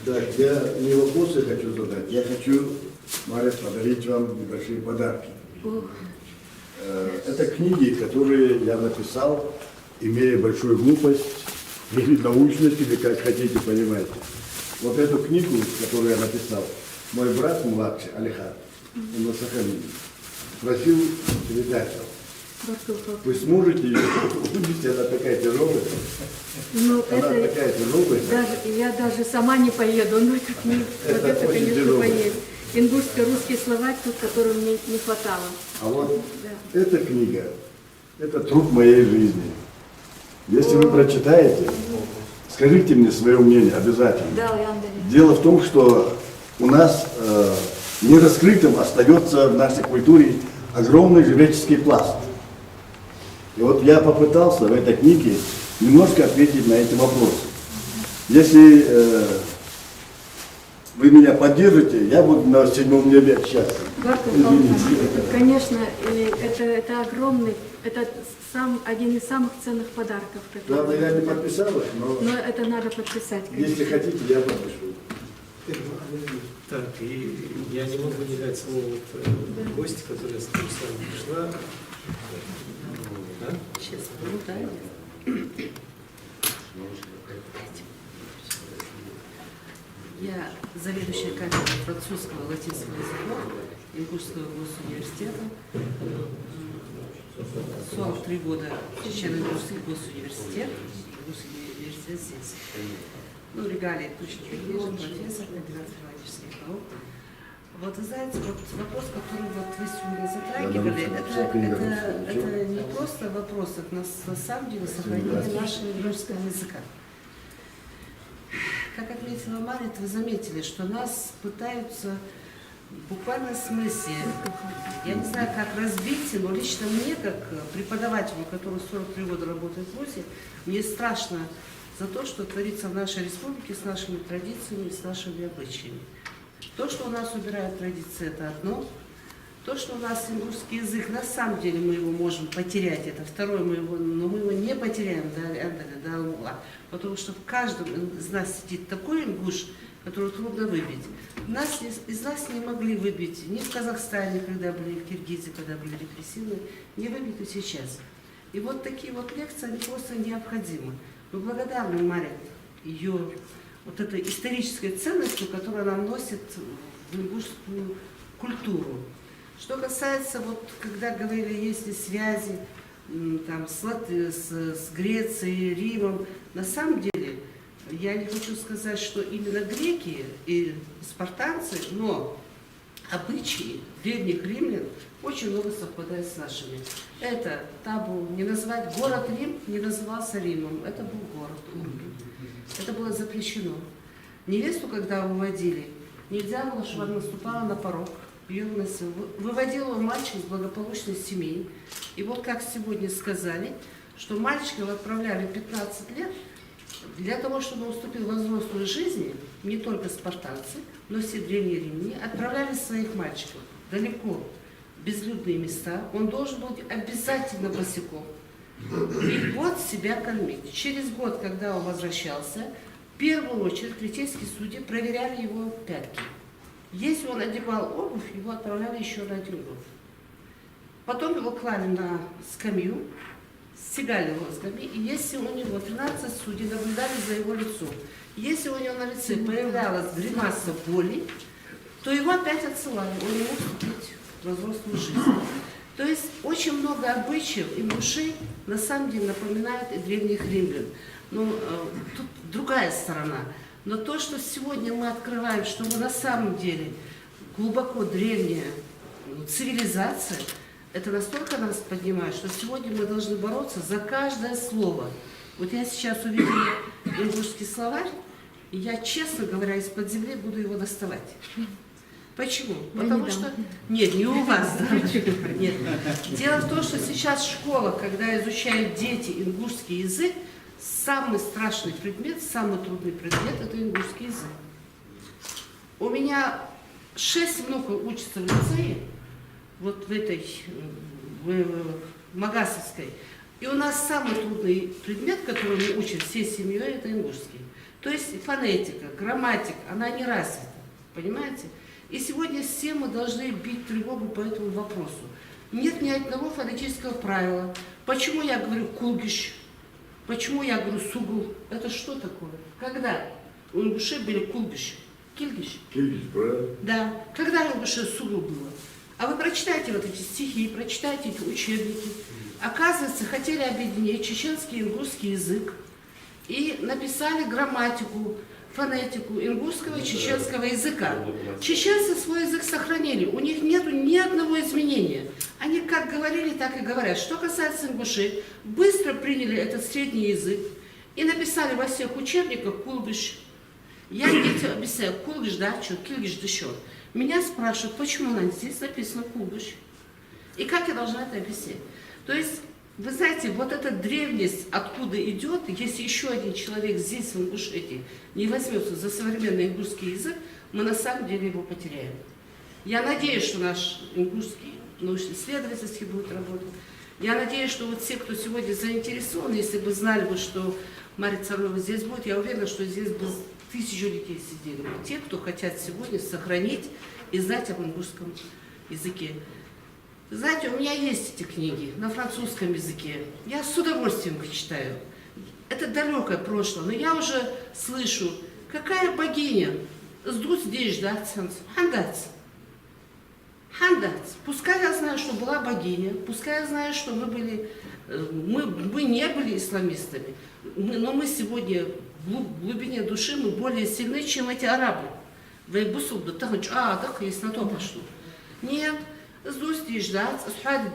Да, я не вопросы хочу задать, я хочу, Мария, подарить вам небольшие подарки. Это книги, которые я написал, имея большую глупость, или научность, или как хотите, понимаете. Вот эту книгу, которую я написал, мой брат младший, Алихан, он на Сахалине, просил передать вам. Вы сможете ее увидеть, она такая тяжелая. Ну, Она это такая тяжелая. я даже сама не поеду, но это книга, вот это, конечно, тяжело. поедет. Ингушско-русский словарь, тот, которого мне не хватало. А вот эта книга, это труд моей жизни. Если вы прочитаете, скажите мне свое мнение обязательно. Да, Андрей. Дело в том, что у нас нераскрытым остается в нашей культуре огромный жреческий пласт. И вот я попытался в этой книге немножко ответить на эти вопросы. Если вы меня поддержите, я буду на 7 небе счастлив. Конечно, это огромный, это один из самых ценных подарков. Главное, я не подписалась, но это надо подписать. Конечно. Если хотите, я подпишу. Так, и я не могу не дать слово гости, которая с вами пришла. Да? Сейчас, ну да. Я заведующая кафедрой французского и латинского языков Ингушского госуниверситета. 43 года Чечено-Ингушский госуниверситет, Ингушский университет здесь. Ну, регалии точно такие же, профессор, кандидат филологических наук. Вот, вы знаете, вот вопрос, который вот вы сегодня затрагивали, это не просто вопрос, это на самом деле сохранение нашего русского языка. Как отметила Марит, вы заметили, что нас пытаются в буквальном смысле, я не знаю, как разбить, но лично мне, как преподавателю, который 43 года работает в ВУЗе, мне страшно за то, что творится в нашей республике с нашими традициями, с нашими обычаями. То, что у нас убирают традиции, это одно. То, что у нас ингушский язык, на самом деле мы его можем потерять, это второе, но мы его не потеряем до угла, потому что в каждом из нас сидит такой ингуш, которого трудно выбить. Из нас не могли выбить ни в Казахстане, когда были, в Киргизии, когда были репрессивные, не выбить и сейчас. И вот такие вот лекции, они просто необходимы. Мы благодарны Маре, ее вот этой исторической ценностью, которую она вносит в ингушскую культуру. Что касается, вот, когда говорили, есть ли связи там, с Грецией, Римом, на самом деле, я не хочу сказать, что именно греки и спартанцы, но обычаи древних римлян очень много совпадают с нашими. Это табу, не называть город Рим, не назывался Римом, это был город Урбин. Это было запрещено. Невесту, когда выводили, нельзя было, чтобы она наступала на порог. Ее выносил. Выводил его мальчик из благополучной семьи. И вот как сегодня сказали, что мальчиков отправляли 15 лет для того, чтобы он вступил в взрослую жизнь, не только спартанцы, но все древние римляне, отправляли своих мальчиков далеко, в безлюдные места. Он должен был обязательно босиком. И год себя кормить. Через год, когда он возвращался, в первую очередь третейские судьи проверяли его пятки. Если он одевал обувь, его отправляли еще на один год. Потом его клали на скамью, стягали его с скамьи, и если у него 13 судей наблюдали за его лицом, если у него на лице появлялась гримаса боли, то его опять отсылали, он не мог вступить в взрослую жизнь. То есть очень много обычаев и ингушей на самом деле напоминают и древних римлян. Но тут другая сторона. Но то, что сегодня мы открываем, что мы на самом деле глубоко древняя цивилизация, это настолько нас поднимает, что сегодня мы должны бороться за каждое слово. Вот я сейчас увидела ингушский словарь, и я, честно говоря, из-под земли буду его доставать. Почему? Потому что... Нет, не у вас. Нет. Дело в том, что сейчас в школах, когда изучают дети ингушский язык, самый страшный предмет, самый трудный предмет – это ингушский язык. У меня 6 внуков учатся в лицее, вот в этой, в Магасовской. И у нас самый трудный предмет, который мы учим всей семьей, это ингушский. То есть фонетика, грамматика, она не развита, понимаете? И сегодня все мы должны бить тревогу по этому вопросу. Нет ни одного фонетического правила. Почему я говорю «кулгиш»? Почему я говорю «сугул»? Это что такое? Когда у ингушей были «кулгиш»? Кильгиш? Кильгиш, правильно? Да. Когда у ингушей «сугул» было? А вы прочитайте вот эти стихи, прочитайте эти учебники. Оказывается, хотели объединить чеченский и ингушский язык и написали грамматику, фонетику ингушского и чеченского языка. Чеченцы свой язык сохранили, у них нет ни одного изменения. Они как говорили, так и говорят. Что касается ингушей, быстро приняли этот средний язык и написали во всех учебниках «кулгиш». Я детям объясняю, «кулгиш, да, что, кильгиш, да, что». Меня спрашивают, почему здесь написано «кулгиш». И как я должна это объяснять? То есть, вы знаете, вот эта древность, откуда идет, если еще один человек здесь, в Ингушетии, не возьмется за современный ингушский язык, мы на самом деле его потеряем. Я надеюсь, что наш ингушский научно-исследовательский будет работать. Я надеюсь, что вот те, кто сегодня заинтересован, если бы знали, бы, что Мария Царуева здесь будет, я уверена, что здесь бы 1000 детей сидели. Те, кто хотят сегодня сохранить и знать об ингушском языке. Знаете, у меня есть эти книги на французском языке. Я с удовольствием их читаю. Это далекое прошлое, но я уже слышу, какая богиня Сдуть здесь, да, хандац. Хандац. Пускай я знаю, что была богиня, пускай я знаю, что мы не были исламистами, но мы сегодня в глубине души мы более сильны, чем эти арабы. Так, если на то пошло. Нет, сдуть здесь, да,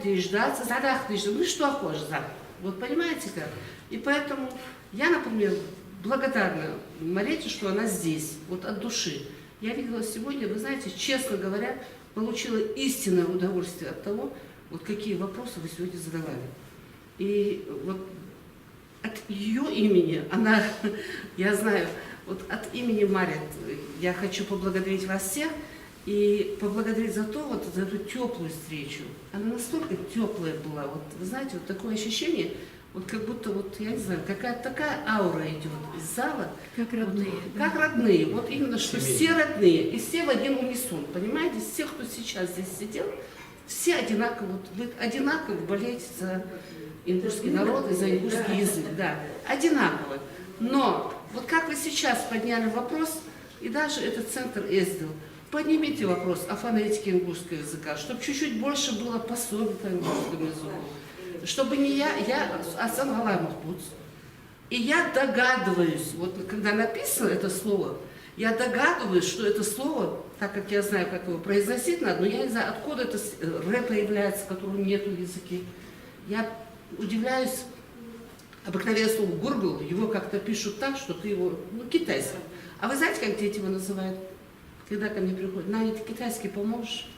ну что хочешь, да. Вот понимаете как? И поэтому я, например, благодарна Марете, что она здесь, вот от души. Я видела сегодня, вы знаете, честно говоря, получила истинное удовольствие от того, вот какие вопросы вы сегодня задавали. И вот от ее имени, она, я знаю, вот от имени Марии я хочу поблагодарить вас всех и поблагодарить за то, вот за эту теплую встречу. Она настолько теплая была, вот вы знаете, вот такое ощущение, вот как будто, вот, я не знаю, какая-то такая аура идет из зала. Как родные. Вот, да. как родные. Вот именно, что все родные. И все в один унисон. Понимаете, все, кто сейчас здесь сидел, все одинаково, вот, вы одинаково болеете за ингушский народ и за ингушский язык. Да, одинаково. Но вот как вы сейчас подняли вопрос, и даже этот центр ездил, поднимите вопрос о фонетике ингушского языка, чтобы чуть-чуть больше было пособий по ингушскому языку. Чтобы не я Асан Галай Махмуд. И я догадываюсь, вот когда написано это слово, я догадываюсь, что это слово, так как я знаю, как его произносить надо, но я не знаю, откуда это рэп появляется, которого нету в языке. Я удивляюсь, обыкновенное слово «гургл», его как-то пишут так, что ты его, ну, китайский. А вы знаете, как дети его называют? Когда ко мне приходят, Наня, ты китайский поможешь?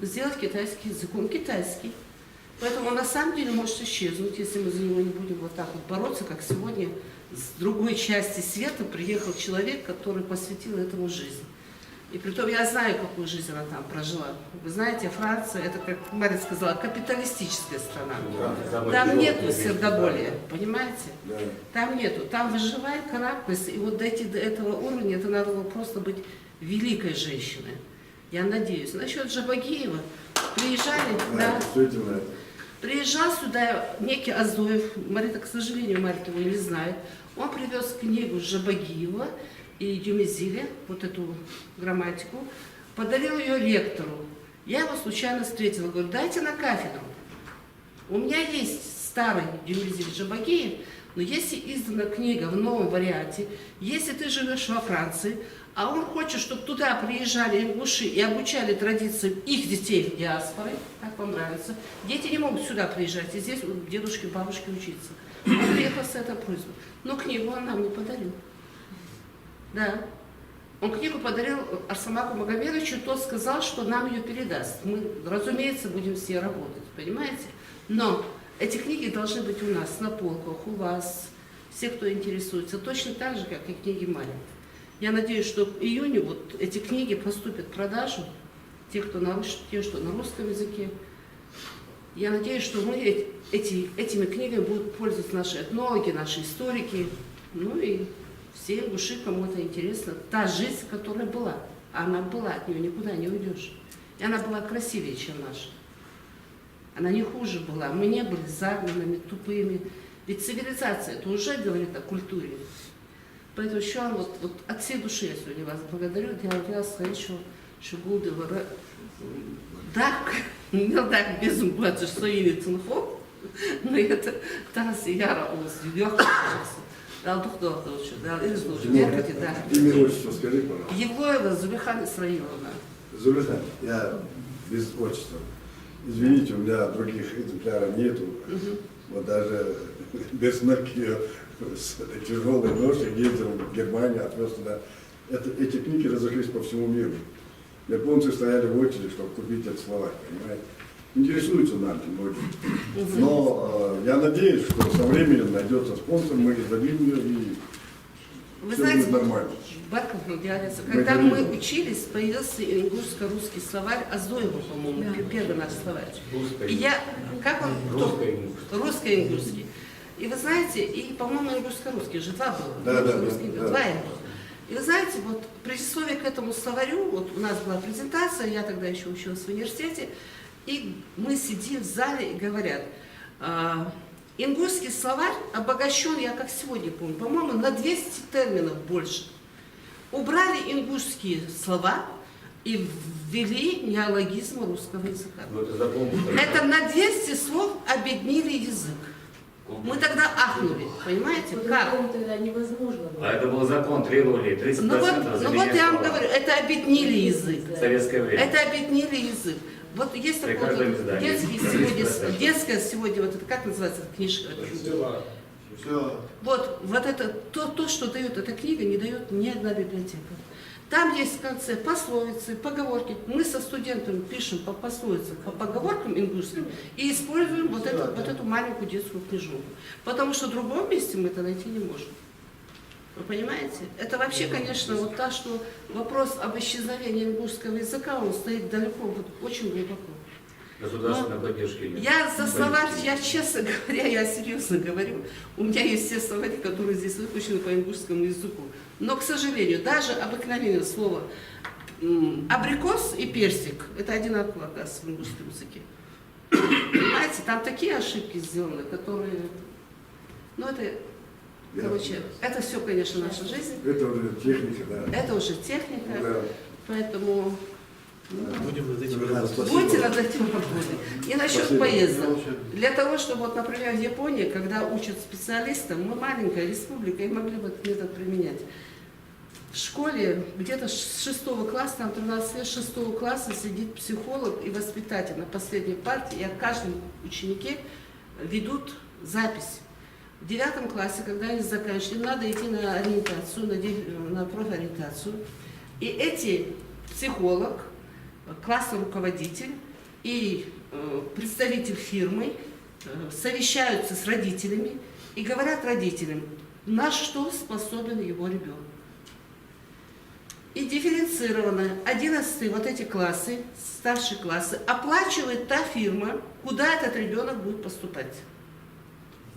Сделать китайский язык, он китайский. Поэтому он на самом деле может исчезнуть, если мы за него не будем вот так вот бороться, как сегодня с другой части света приехал человек, который посвятил этому жизнь. И притом я знаю, какую жизнь она там прожила. Вы знаете, Франция, это, как Мария сказала, капиталистическая страна. Там нету сердоболия, понимаете? Там нету. Там выживает, карабкается. И вот дойти до этого уровня, это надо было просто быть великой женщиной. Я надеюсь. Насчет Жабагиева приезжали, да. Приезжал сюда некий Азоев, Марита, к сожалению, Марья его не знает. Он привез книгу Жабагиева и Дюмезиля, вот эту грамматику, подарил ее ректору. Я его случайно встретила, говорю, дайте на кафедру. У меня есть старый Дюмезиль Жабагиев, но если издана книга в новом варианте, если ты живешь во Франции, а он хочет, чтобы туда приезжали ингуши и обучали традициям их детей в диаспоре, как вам нравится. Дети не могут сюда приезжать, и здесь дедушки, бабушки учиться. Он приехал с этой просьбой. Но книгу он нам не подарил. Да. Он книгу подарил Арсамаку Магомедовичу, тот сказал, что нам ее передаст. Мы, разумеется, будем все работать, понимаете? Но эти книги должны быть у нас на полках, у вас, все, кто интересуется, точно так же, как и книги Марии. Я надеюсь, что в июне вот эти книги поступят в продажу, те, что на русском языке. Я надеюсь, что мы этими книгами будут пользоваться наши этнологи, наши историки, ну и все ингуши, кому это интересно. Та жизнь, которая была, она была, от нее никуда не уйдешь. И она была красивее, чем наша. Она не хуже была. Мы не были загнанными, тупыми. Ведь цивилизация, это уже говорит о культуре. Поэтому еще вот от всей души я сегодня вас благодарю. Я слышу, что буду так, не так без бачу, что и телефон, но это тарас яра у легкого часа. Дал доктор, дал излуч, меркати, да. Имя, отчество скажи, пожалуйста. Евлоева Зулихан Исраиловна. Зулихан, я без отчества. Извините, у меня других экземпляров нету. Вот даже без ноги с тяжелой ношей ездил в Германию, отвез туда. Эти книги разошлись по всему миру. Японцы стояли в очереди, чтобы купить этот словарь, понимаете? Интересуются нами многие. Но я надеюсь, что со временем найдется спонсор, мы издадим ее, и Вы все знаете, будет нормально. когда мы учились, появился ингушско-русский словарь Азоева, по-моему, Да. первый наш словарь. И я, как он? Русско-ингушский. И вы знаете, и, по-моему, ингушско-русский же два было. Да. Два их было. И вы знаете, вот предисловие к этому словарю, вот у нас была презентация, я тогда еще училась в университете, и мы сидим в зале и говорят, ингушский словарь обогащен, я как сегодня помню, по-моему, на 200 терминов больше. убрали ингушские слова и ввели неологизм русского языка. Ну, это закон. Это на 200 слов объединили язык. Мы тогда ахнули, понимаете, как? По-другому тогда невозможно было. А это был закон, требовали 30% Ну вот я вам говорю, это объединили язык. В советское время. Это объединили язык. Вот есть При такой каждом вот издании. детский сегодня, детская сегодня, вот это как называется эта книжка? Вот это то, что дает эта книга, не дает ни одна библиотека. Там есть в конце пословицы, поговорки. Мы со студентами пишем по пословицам, по поговоркам ингушским и используем вот эту маленькую детскую книжку. Потому что в другом месте мы это найти не можем. Вы понимаете? Это вообще, конечно, вот та, что вопрос об исчезновении ингушского языка, он стоит далеко, вот, очень глубоко. Государственной поддержки нет. Я за словарь, я честно говоря, я серьезно говорю, у меня есть все словари, которые здесь выпущены по ингушскому языку. Но, к сожалению, даже обыкновенное слово абрикос и персик, это одинаково, оказывается, в ингушском языке. Понимаете, там такие ошибки сделаны, которые, ну это, короче, это все, конечно, наша жизнь. Это уже техника, да. Это уже техника, Да. поэтому... Будем над этим работать. Будете над этим работать. И насчет Спасибо. поездок. Для того, чтобы, вот, например, в Японии, когда учат специалистам, мы маленькая республика и могли бы этот метод применять. В школе где-то с 6 класса, там 13 лет, 6 класса сидит психолог и воспитатель на последней партии, и о каждом ученике ведут запись. В 9 классе, когда они заканчивают, надо идти на ориентацию, на профориентацию. И эти психолог, классный руководитель и представитель фирмы совещаются с родителями и говорят родителям, на что способен его ребенок. И дифференцированно 11 вот эти классы, старшие классы, оплачивает та фирма, куда этот ребенок будет поступать.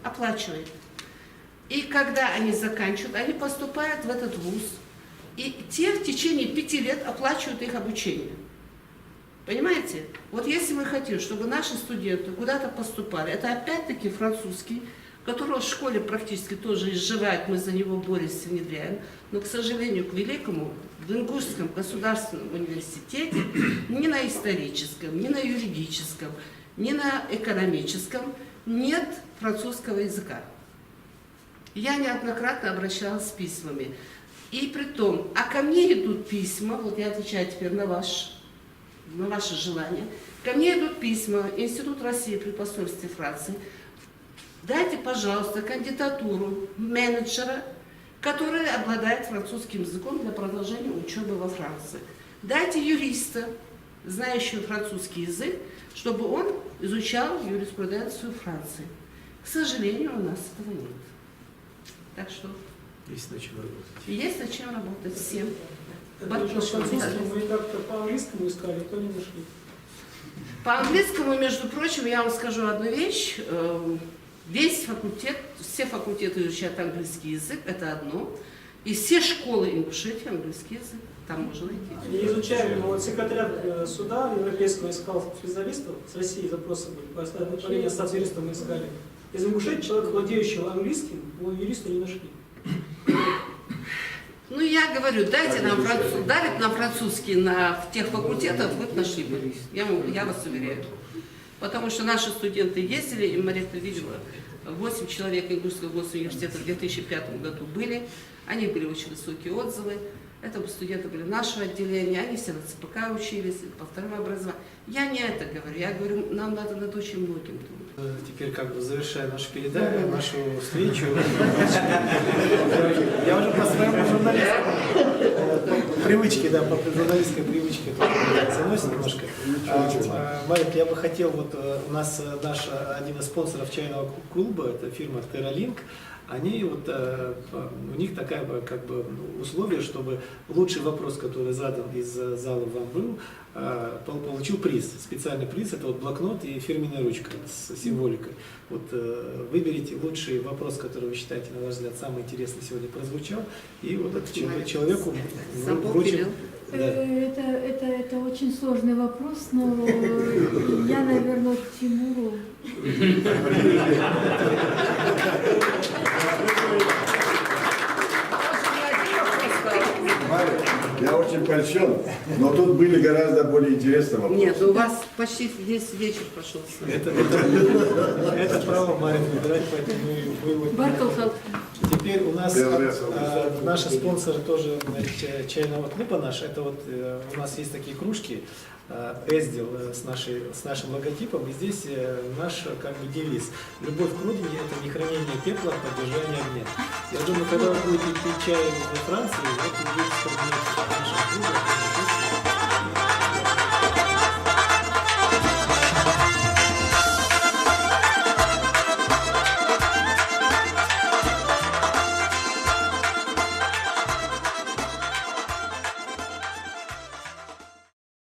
Оплачивает. И когда они заканчивают, они поступают в этот вуз. И те в течение 5 лет оплачивают их обучение. Понимаете? Вот если мы хотим, чтобы наши студенты куда-то поступали, это опять-таки французский, которого в школе практически тоже изживают, мы за него боремся, внедряем, но, к сожалению, к великому, в Ингушском государственном университете ни на историческом, ни на юридическом, ни на экономическом нет французского языка. Я неоднократно обращалась с письмами. И при том, а ко мне идут письма, вот я отвечаю теперь на ваше желание, ко мне идут письма, Институт России при посольстве Франции, дайте, пожалуйста, кандидатуру менеджера, который обладает французским языком для продолжения учебы во Франции. Дайте юриста, знающего французский язык, чтобы он изучал юриспруденцию Франции. К сожалению, у нас этого нет. Так что... Есть над чем работать. Есть над чем работать всем. По-французски мы как-то по-английскому искали, то не нашли. По-английскому, между прочим, я вам скажу одну вещь. Весь факультет, все факультеты изучают английский язык, это одно. И все школы Ингушетии английский язык. Там можно найти. Не изучаем, но вот секретарь суда европейского искал специалистов, с России запросы были, по линии остаться юристом мы искали. Из Ингушетии человека, владеющего английским, его юриста не нашли. Ну, я говорю, дайте нам французский в тех факультетах, вы бы нашли бы. Я вас уверяю. Потому что наши студенты ездили, и Мария видела, 8 человек Ингушского госуниверситета в 2005 году были, они были очень высокие отзывы. Это студенты были нашего отделения, они все на ЦПК учились, по второму образованию. Я не это говорю, я говорю, нам надо над очень многим думать. Теперь как бы завершая нашу передачу, нашу встречу, я уже по своему журналистскому привычке, да, по журналистской привычке заносит немножко. Марик, я бы хотел, вот у нас наш один из спонсоров чайного клуба, это фирма TerraLink, они вот, у них такая как бы условие, чтобы лучший вопрос, который задан из зала вам был, получил приз, специальный приз, это вот блокнот и фирменная ручка с символикой. Вот выберите лучший вопрос, который вы считаете, на ваш взгляд, самый интересный сегодня прозвучал, и вот этому человеку вручим. Да. Это очень сложный вопрос, но я, наверное, к Тимуру. Марик, Я очень польщен, но тут были гораздо более интересные вопросы. Нет, у вас почти весь вечер прошел. Это право Марин выбирать, поэтому вы вот... Баркалхал. Теперь у нас Первый раз наши спонсоры тоже чайного клуба наш. Это вот у нас есть такие кружки Эздил с нашим логотипом. И здесь наш как бы девиз: любовь к родине — это не хранение пепла, а поддержание огня. Я думаю, когда вы будете пить чай во Франции, вот и будете вспоминать наши